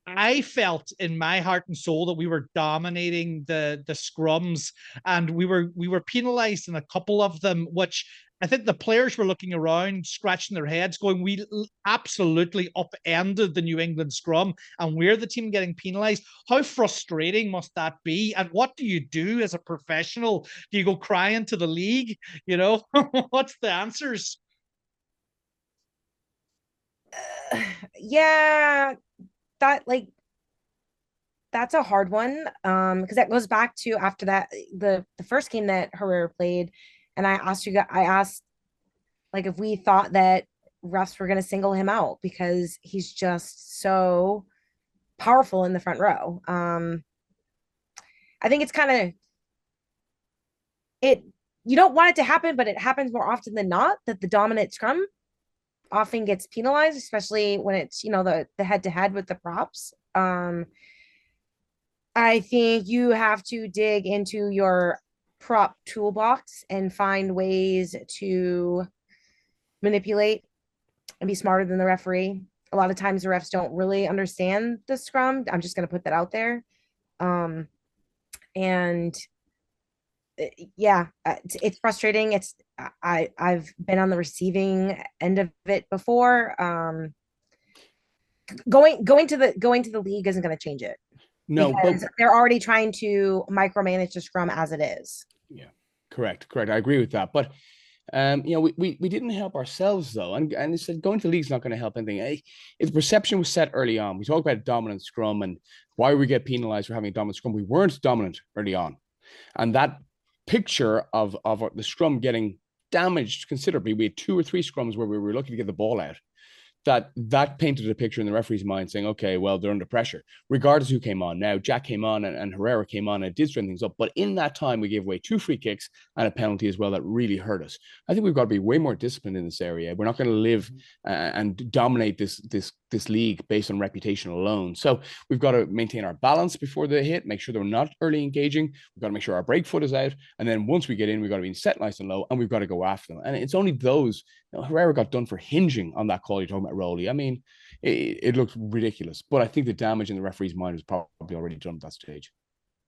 I felt in my heart and soul that we were dominating the scrums, and we were penalized in a couple of them, which I think the players were looking around, scratching their heads, going, we absolutely upended the New England scrum, and we're the team getting penalized. How frustrating must that be? And what do you do as a professional? Do you go crying to the league? What's the answers? Yeah, that's a hard one. Because that goes back to after that, the first game that Herrera played. And I asked like if we thought that refs were going to single him out because he's just so powerful in the front row. I think it's kind of you don't want it to happen, but it happens more often than not that the dominant scrum often gets penalized, especially when it's the head-to-head with the props. I think you have to dig into your prop toolbox and find ways to manipulate and be smarter than the referee. A lot of times the refs don't really understand the scrum. I'm just going to put that out there. It's frustrating. I've been on the receiving end of it before. Going to the league isn't going to change it. No, because they're already trying to micromanage the scrum as it is. Yeah, correct. I agree with that. But We didn't help ourselves though, and it said going to the league's not going to help anything. If the perception was set early on, we talk about dominant scrum and why we get penalized for having a dominant scrum. We weren't dominant early on, and that picture of the scrum getting damaged considerably. We had 2 or 3 scrums where we were lucky to get the ball out. That painted a picture in the referee's mind saying, okay, well, they're under pressure, regardless who came on. Now, Jack came on and Herrera came on and did straighten things up. But in that time, we gave away 2 free kicks and a penalty as well that really hurt us. I think we've got to be way more disciplined in this area. We're not going to live and dominate this league based on reputation alone. So we've got to maintain our balance before they hit, make sure they're not early engaging. We've got to make sure our break foot is out. And then once we get in, we've got to be set nice and low, and we've got to go after them. And it's only those, Herrera got done for hinging on that call you're talking about, Roly. I mean, it looked ridiculous, but I think the damage in the referee's mind was probably already done at that stage.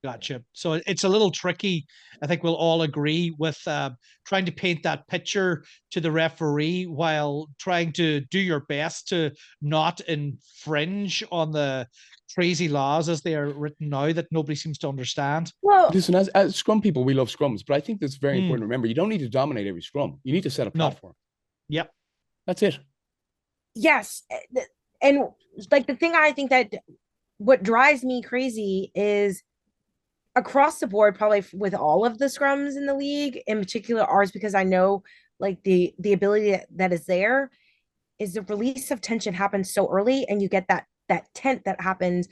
Gotcha. So it's a little tricky. I think we'll all agree with trying to paint that picture to the referee while trying to do your best to not infringe on the crazy laws as they are written now that nobody seems to understand. Well, listen, as scrum people, we love scrums, but I think that's very important to remember. You don't need to dominate every scrum. You need to set a platform. Yep. That's it. Yes. And like the thing I think that what drives me crazy is across the board, probably with all of the scrums in the league, in particular ours, because I know like the ability that is there, is the release of tension happens so early, and you get that tent that happens,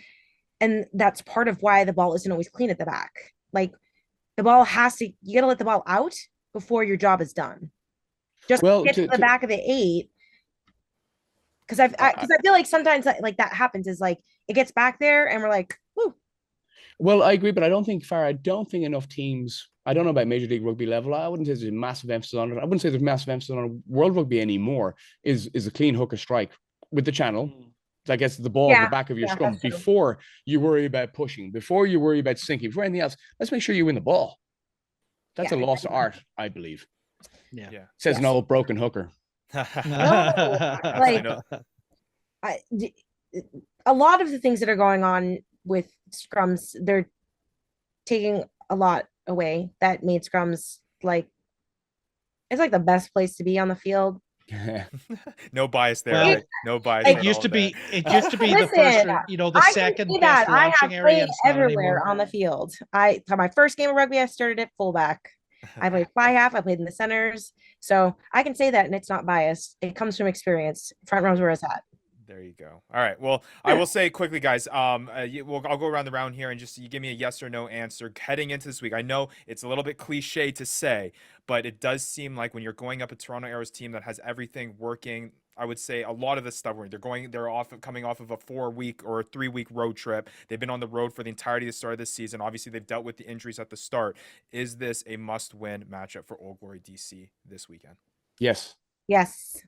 and that's part of why the ball isn't always clean at the back. Like the ball you got to let the ball out before your job is done. Just get to the back of the 8. Because I feel like sometimes like that happens is like it gets back there and we're like, whoo. Well, I agree, but I don't think enough teams, I don't know about Major League Rugby level. I wouldn't say there's a massive emphasis on it. I wouldn't say there's massive emphasis on World Rugby anymore, is a clean hook or strike with the channel. That gets the ball at the back of your scrum before you worry about pushing, before you worry about sinking, before anything else. Let's make sure you win the ball. That's a lost art, I believe. Yeah. Says no broken hooker. Like a lot of the things that are going on with scrums, they're taking a lot away that made scrums like it's like the best place to be on the field. No bias there. Well, no bias. It used to be the first, the second best launching area. I have played everywhere on the field. My first game of rugby, I started at fullback. I played fly half. I played in the centers. So I can say that, and it's not biased. It comes from experience. Front rows where it's at. There you go. All right. Well, I will say quickly, guys. I'll go around the round here and just you give me a yes or no answer heading into this week. I know it's a little bit cliche to say, but it does seem like when you're going up a Toronto Arrows team that has everything working, I would say a lot of this stuff where they're coming off of a 4-week or a 3-week road trip. They've been on the road for the entirety of the start of this season. Obviously, they've dealt with the injuries at the start. Is this a must-win matchup for Old Glory DC this weekend? Yes. Yes.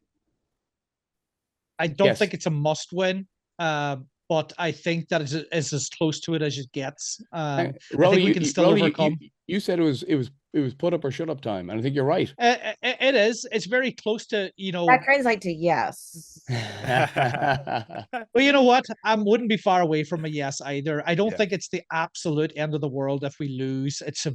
I don't think it's a must-win, but I think that is as close to it as it gets. Roly, I think we can still overcome. You said it was put up or shut up time, and I think you're right. It is. It's very close to That translates to yes. Well, you know what? I wouldn't be far away from a yes either. I don't think it's the absolute end of the world if we lose. It's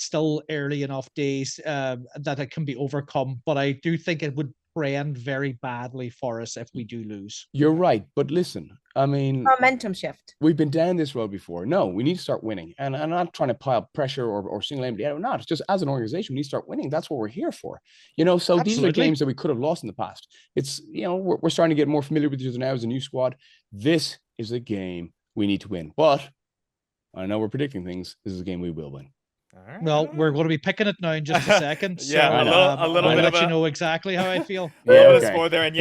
still early enough days that it can be overcome, but I do think it would trend very badly for us if we do lose. You're right, but listen, I mean, momentum shift. We've been down this road before. No, we need to start winning, and I'm not trying to pile pressure or single anybody out. Not. It's just as an organization, we need to start winning. That's what we're here for. So Absolutely. These are games that we could have lost in the past. It's we're starting to get more familiar with each other now as a new squad. This is a game we need to win, but I know we're predicting things. This is a game we will win. All right. Well, we're going to be picking it now in just a second. So, a little I'll bit let of you know exactly how I feel. A little bit of spoiler there, and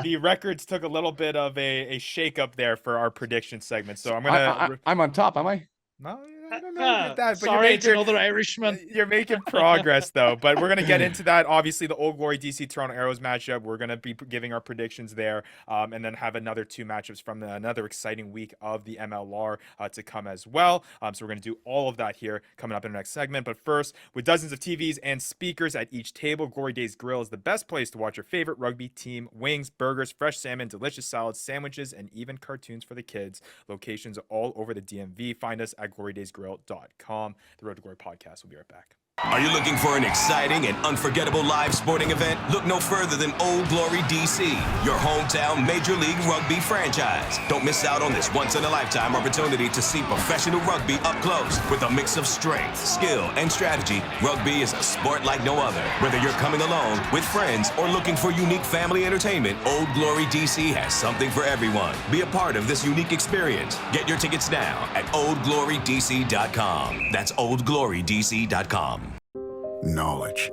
the records took a little bit of a shake up there for our prediction segment. So I'm on top, am I? No, I don't know about that. But sorry, it's another Irishman. You're making progress, though. But we're going to get into that. Obviously, the Old Glory DC Toronto Arrows matchup. We're going to be giving our predictions there and then have another 2 matchups from another exciting week of the MLR to come as well. So we're going to do all of that here coming up in the next segment. But first, with dozens of TVs and speakers at each table, Glory Days Grill is the best place to watch your favorite rugby team. Wings, burgers, fresh salmon, delicious salads, sandwiches, and even cartoons for the kids. Locations all over the DMV. Find us at glorydaysgrill.com. The Road to Glory podcast. We'll be right back. Are you looking for an exciting and unforgettable live sporting event? Look no further than Old Glory DC, your hometown Major League Rugby franchise. Don't miss out on this once-in-a-lifetime opportunity to see professional rugby up close. With a mix of strength, skill, and strategy, rugby is a sport like no other. Whether you're coming alone, with friends, or looking for unique family entertainment, Old Glory DC has something for everyone. Be a part of this unique experience. Get your tickets now at oldglorydc.com. That's oldglorydc.com. Knowledge.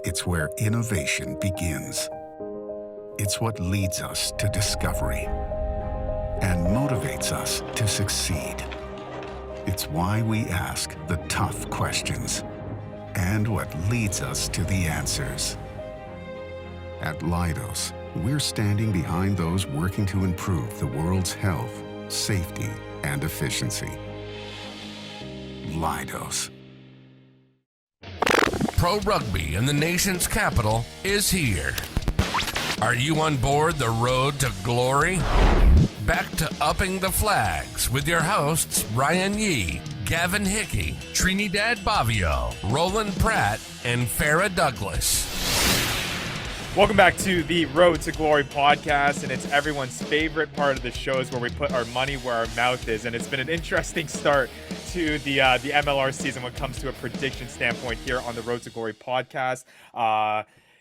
It's where innovation begins. It's what leads us to discovery and motivates us to succeed. It's why we ask the tough questions and what leads us to the answers. At Leidos, we're standing behind those working to improve the world's health, safety, and efficiency. Leidos. Pro rugby in the nation's capital is here. Are you on board the road to glory? Back to upping the flags with your hosts Ryan Yee, Gavin Hickey, Trinidad Bavio, Roland Pratt, and Farrah Douglas. Welcome back to the Road to Glory podcast, and it's everyone's favorite part of the shows where we put our money where our mouth is, and it's been an interesting start to the MLR season when it comes to a prediction standpoint here on the Road to Glory podcast.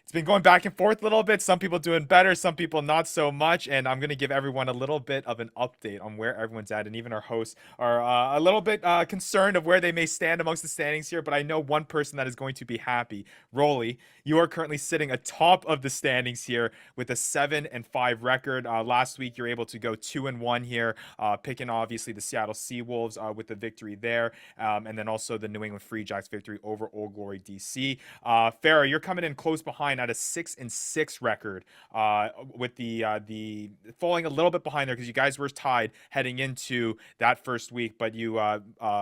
It's been going back and forth a little bit. Some people doing better, some people not so much. And I'm going to give everyone a little bit of an update on where everyone's at. And even our hosts are a little bit concerned of where they may stand amongst the standings here. But I know one person that is going to be happy. Roly, you are currently sitting atop of the standings here with a 7-5 record. Last week, you're able to go 2-1 here, picking obviously the Seattle Seawolves with the victory there. And then also the New England Free Jacks victory over Old Glory DC. Farrah, you're coming in close behind at a 6-6 record, with the falling a little bit behind there because you guys were tied heading into that first week, but you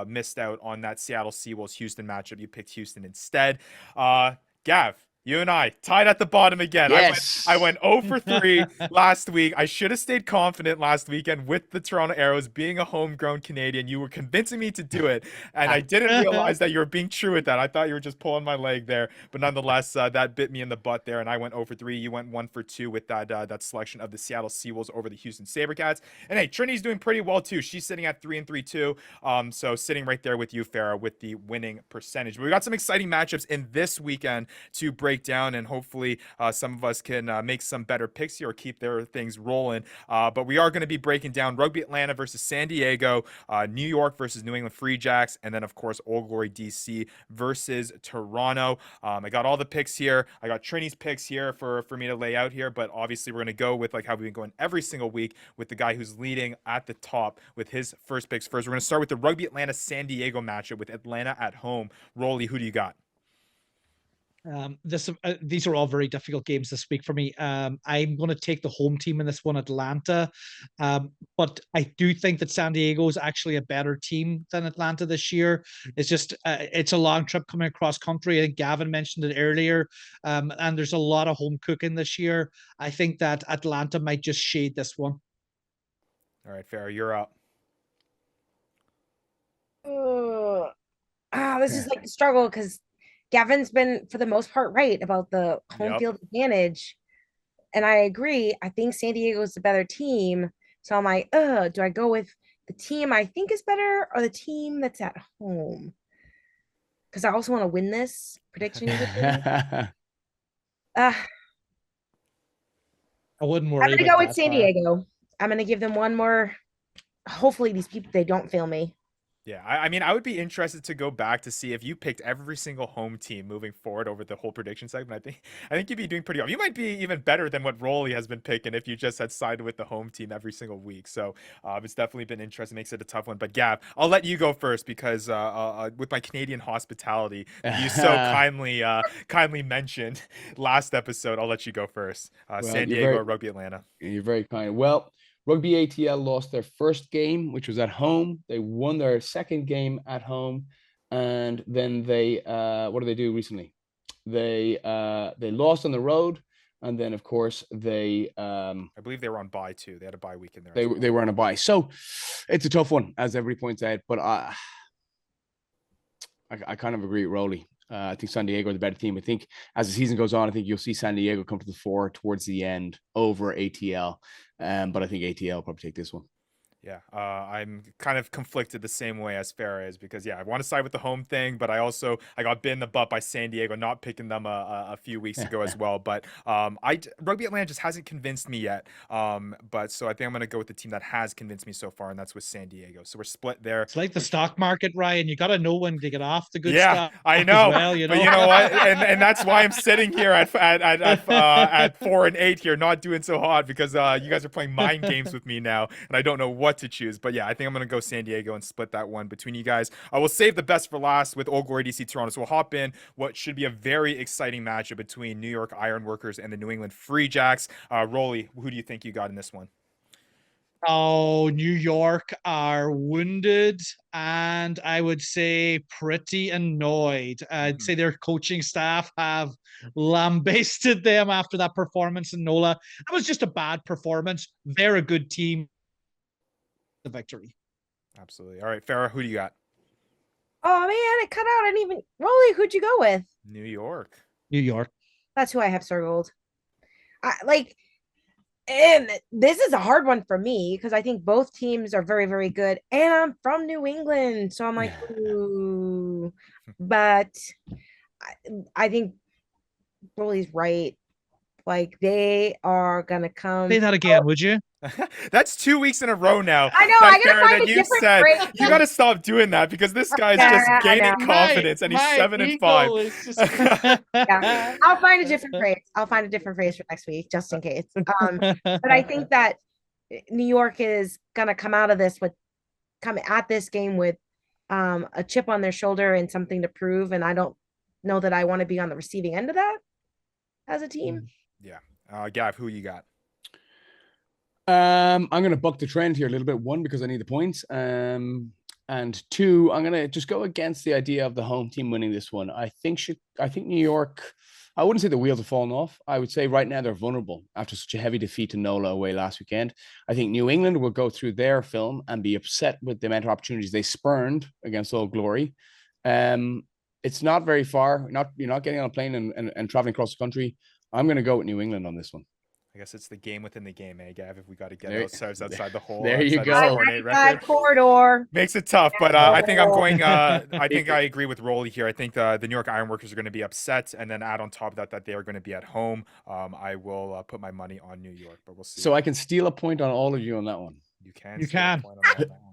missed out on that Seattle Seawolves Houston matchup. You picked Houston instead. Gav, you and I tied at the bottom again. Yes. I went 0 for 3 last week. I should have stayed confident last weekend with the Toronto Arrows being a homegrown Canadian. You were convincing me to do it, and I didn't realize that you were being true with that. I thought you were just pulling my leg there, but nonetheless, that bit me in the butt there, and I went 0 for 3. You went 1 for 2 with that selection of the Seattle Seawolves over the Houston SaberCats. And hey, Trinity's doing pretty well too. She's sitting at 3-3 too. So sitting right there with you, Farrah, with the winning percentage. But we got some exciting matchups in this weekend to break down, and hopefully some of us can make some better picks here or keep their things rolling. But we are going to be breaking down Rugby Atlanta versus San Diego, New York versus New England Free Jacks, and then of course Old Glory DC versus Toronto. I got all the picks here. I got Trini's picks here for me to lay out here, but obviously we're going to go with like how we've been going every single week with the guy who's leading at the top with his first picks first. We're going to start with the Rugby Atlanta San Diego matchup with Atlanta at home. Roly, who do you got? These are all very difficult games this week for me. I'm going to take the home team in this one, Atlanta. But I do think that San Diego is actually a better team than Atlanta this year. It's just, it's a long trip coming across country. I think Gavin mentioned it earlier. And there's a lot of home cooking this year. I think that Atlanta might just shade this one. All right, Farrah, you're up. This is like the struggle because Gavin's been, for the most part, right about the home field advantage. And I agree. I think San Diego is the better team. So I'm like, do I go with the team I think is better or the team that's at home? Because I also want to win this prediction. I wouldn't worry. I'm going to go with San Diego. I'm going to give them one more. Hopefully these people, they don't fail me. Yeah, I mean, I would be interested to go back to see if you picked every single home team moving forward over the whole prediction segment. I think you'd be doing pretty well. You might be even better than what Roly has been picking if you just had sided with the home team every single week. So it's definitely been interesting. Makes it a tough one. But Gav, I'll let you go first because with my Canadian hospitality you so kindly mentioned last episode, I'll let you go first. San Diego or Rugby Atlanta? You're very kind. Well, Rugby ATL lost their first game, which was at home. They won their second game at home, and then they what did they do recently? They lost on the road, and then of course they I believe they were on bye too. They had a bye week in there. They were on a bye, so it's a tough one, as everybody points out. But I kind of agree with Roly. I think San Diego are the better team. I think as the season goes on, I think you'll see San Diego come to the fore towards the end over ATL. But I think ATL will probably take this one. Yeah, I'm kind of conflicted the same way as Farrah is because I want to side with the home thing, but I got bit in the butt by San Diego not picking them a few weeks ago as well. But Rugby Atlanta just hasn't convinced me yet. But so I think I'm gonna go with the team that has convinced me so far, and that's with San Diego. So we're split there. It's like the stock market, Ryan. You got to know when to get off the good Yeah, stuff. I know. As well, you know? But you know what? And that's why I'm sitting here at 4-8 here, not doing so hot because you guys are playing mind games with me now, and I don't know what to choose. But yeah, I think I'm gonna go San Diego and split that one between you guys. I will save the best for last with Old Glory DC Toronto. So we'll hop in what should be a very exciting matchup between New York Ironworkers and the New England Free Jacks. Roly, who do you think you got in this one? Oh, New York are wounded and I would say pretty annoyed. I'd say their coaching staff have lambasted them after that performance in NOLA. That was just a bad performance. They're a good team. The victory. Absolutely. All right, Farrah, who do you got? Oh man, it cut out. I didn't even. Roly, who'd you go with? New York. New York. That's who I have circled. And this is a hard one for me because I think both teams are very, very good. And I'm from New England. So I'm like, ooh. But I think Roly's right. Like they are gonna come. Say that again, would you? That's 2 weeks in a row now. I know. I gotta find a different phrase. You gotta stop doing that because this guy's just gaining confidence, and he's 7-5. Yeah, I'll find a different phrase. I'll find a different phrase for next week, just in case. But I think that New York is gonna come at this game with a chip on their shoulder and something to prove. And I don't know that I want to be on the receiving end of that as a team. Yeah. Gav, who you got? I'm going to buck the trend here a little bit. One, because I need the points. And two, I'm going to just go against the idea of the home team winning this one. I think New York, I wouldn't say the wheels have fallen off. I would say right now they're vulnerable after such a heavy defeat to NOLA away last weekend. I think New England will go through their film and be upset with the amount of opportunities they spurned against Old Glory. It's not very far. You're not getting on a plane and traveling across the country. I'm going to go with New England on this one. I guess it's the game within the game, Gav? If we got to get ourselves outside the hole. There you go. Corridor. Makes it tough, but I think I'm going. I think I agree with Roly here. I think the New York Ironworkers are going to be upset, and then add on top of that they are going to be at home. I will put my money on New York, but we'll see. So I can steal a point on all of you on that one. You can. You can.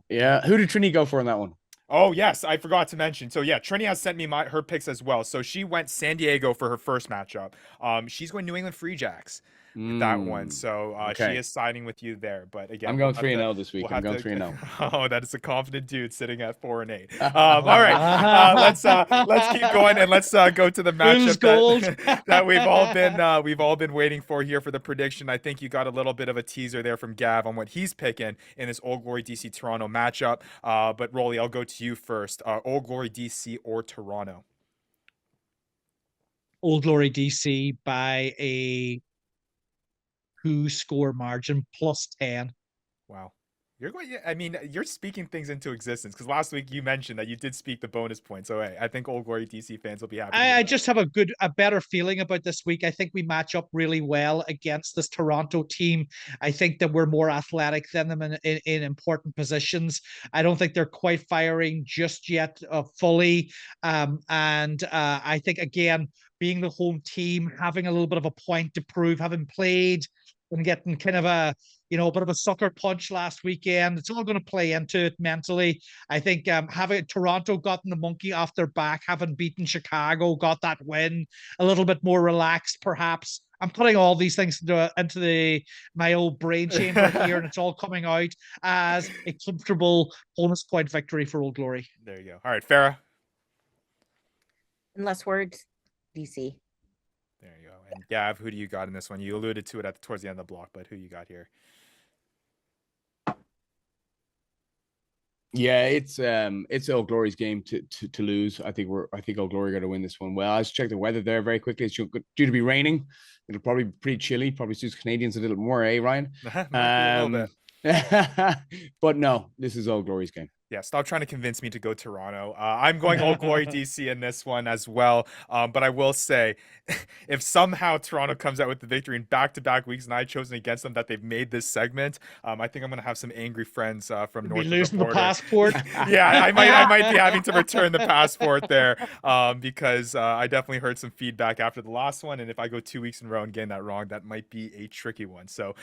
Yeah. Who did Trini go for on that one? Oh, yes, I forgot to mention. So, yeah, Trini has sent me her picks as well. So she went San Diego for her first matchup. She's going New England Free Jacks with that one. So she is siding with you there. But again, I'm going 3-0 this week. I'm going 3-0. Oh, that is a confident dude sitting at 4-8. All right, let's keep going and let's go to the matchup that we've all been waiting for here for the prediction. I think you got a little bit of a teaser there from Gav on what he's picking in this Old Glory DC Toronto matchup. But Roly, I'll go to you first. Old Glory DC or Toronto? Old Glory DC by a 2-score margin +10. Wow. You're speaking things into existence because last week you mentioned that you did speak the bonus point. So, hey, I think Old Glory DC fans will be happy. I just have a better feeling about this week. I think we match up really well against this Toronto team. I think that we're more athletic than them in important positions. I don't think they're quite firing just yet fully. I think, again, being the home team, having a little bit of a point to prove, having played and getting kind of a bit of a sucker punch last weekend. It's all going to play into it mentally. I think having Toronto gotten the monkey off their back, having beaten Chicago, got that win, a little bit more relaxed, perhaps. I'm putting all these things into my old brain chamber here, and it's all coming out as a comfortable bonus point victory for Old Glory. There you go. All right, Farrah. In less words, DC. There you go. And Gav, who do you got in this one? You alluded to it towards the end of the block, but who you got here? Yeah, it's Old Glory's game to lose. I think Old Glory got to win this one. Well, I just checked the weather there very quickly. It's due to be raining. It'll probably be pretty chilly. Probably suits Canadians a little more, Ryan? A little bit. But no, this is Old Glory's game. Yeah, stop trying to convince me to go Toronto. I'm going Old Glory DC in this one as well. But I will say, if somehow Toronto comes out with the victory in back-to-back weeks and I've chosen against them that they've made this segment, I think I'm going to have some angry friends from north of the losing the border. passport. Yeah, I might be having to return the passport there because I definitely heard some feedback after the last one. And if I go 2 weeks in a row and getting that wrong, that might be a tricky one. So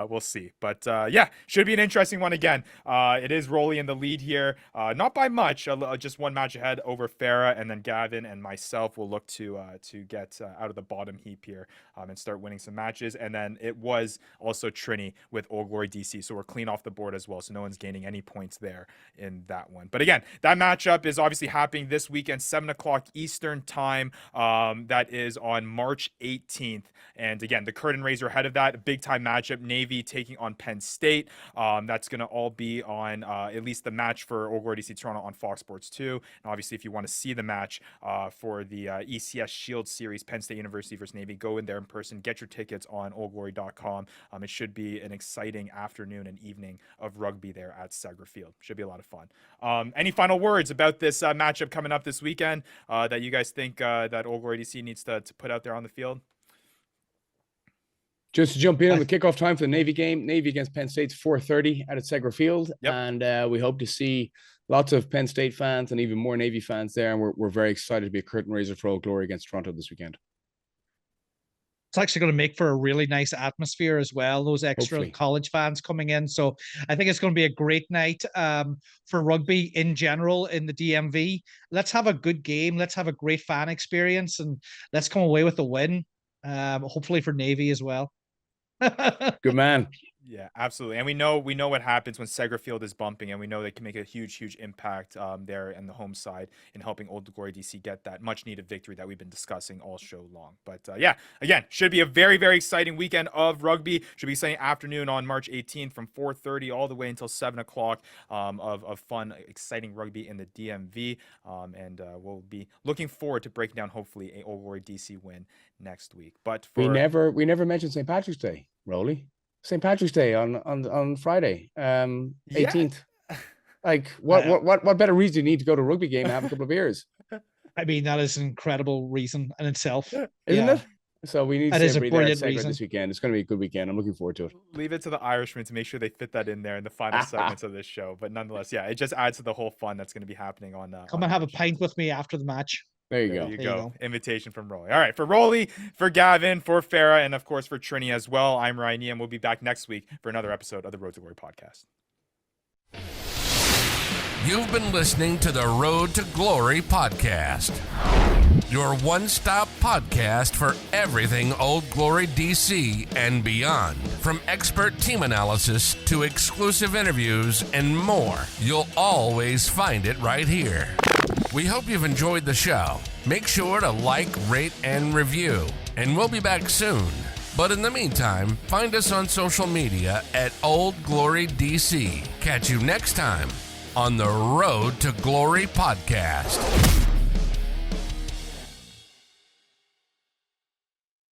we'll see. But yeah, should be an interesting one again. It is Roly in the lead here. Not by much, just one match ahead over Farrah, and then Gavin and myself will look to get out of the bottom heap here and start winning some matches. And then it was also Trini with Old Glory DC, so we're clean off the board as well, so no one's gaining any points there in that one. But again, that matchup is obviously happening this weekend, 7 o'clock Eastern time. That is on March 18th. And again, the curtain raiser ahead of that, a big time matchup, Navy taking on Penn State. That's going to all be on at least the match for Old Glory DC Toronto on Fox Sports 2. And obviously, if you want to see the match for the ECS Shield Series, Penn State University versus Navy, go in there in person, get your tickets on oldglory.com. It should be an exciting afternoon and evening of rugby there at Segra Field. Should be a lot of fun. Any final words about this matchup coming up this weekend that you guys think that Old Glory DC needs to put out there on the field? Just to jump in on the kickoff time for the Navy game, Navy against Penn State's 4:30 out at Segra Field. Yep. And we hope to see lots of Penn State fans and even more Navy fans there. And we're very excited to be a curtain raiser for Old Glory against Toronto this weekend. It's actually going to make for a really nice atmosphere as well. Those extra Hopefully. college fans coming in. So I think it's going to be a great night for rugby in general in the DMV. Let's have a good game. Let's have a great fan experience, and let's come away with a win. Hopefully for Navy as well. Good man. Yeah, absolutely. And we know what happens when Segra Field is bumping, and we know they can make a huge impact there in the home side in helping Old Glory DC get that much needed victory that we've been discussing all show long. But yeah, again, should be a very exciting weekend of rugby. Should be exciting afternoon on March 18th from 4:30 all the way until 7 o'clock of fun, exciting rugby in the DMV. And we'll be looking forward to breaking down hopefully a Old Glory DC win next week. But We never mentioned St. Patrick's Day, Roly. St. Patrick's Day on Friday, 18th. Like what better reason do you need to go to a rugby game and have a couple of beers? I mean, that is an incredible reason in itself. Isn't it? So we need That to is a everybody there at brilliant Segra reason. this weekend. It's going to be a good weekend. I'm looking forward to it. Leave it to the Irishmen to make sure they fit that in there in the final segments of this show. But nonetheless, yeah, it just adds to the whole fun that's going to be happening on. Come and have a pint with me after the match. There you There go. you There you go. go. Invitation from Roly. All right, for Roly, for Gavin, for Farrah, and of course for Trini as well. I'm Ryan and we'll be back next week for another episode of the Road to Glory podcast. You've been listening to the Road to Glory podcast, your one-stop podcast for everything Old Glory DC and beyond. From expert team analysis to exclusive interviews and more, you'll always find it right here. We hope you've enjoyed the show. Make sure to like, rate, and review, and we'll be back soon. But in the meantime, find us on social media at Old Glory DC. Catch you next time on the Road to Glory podcast.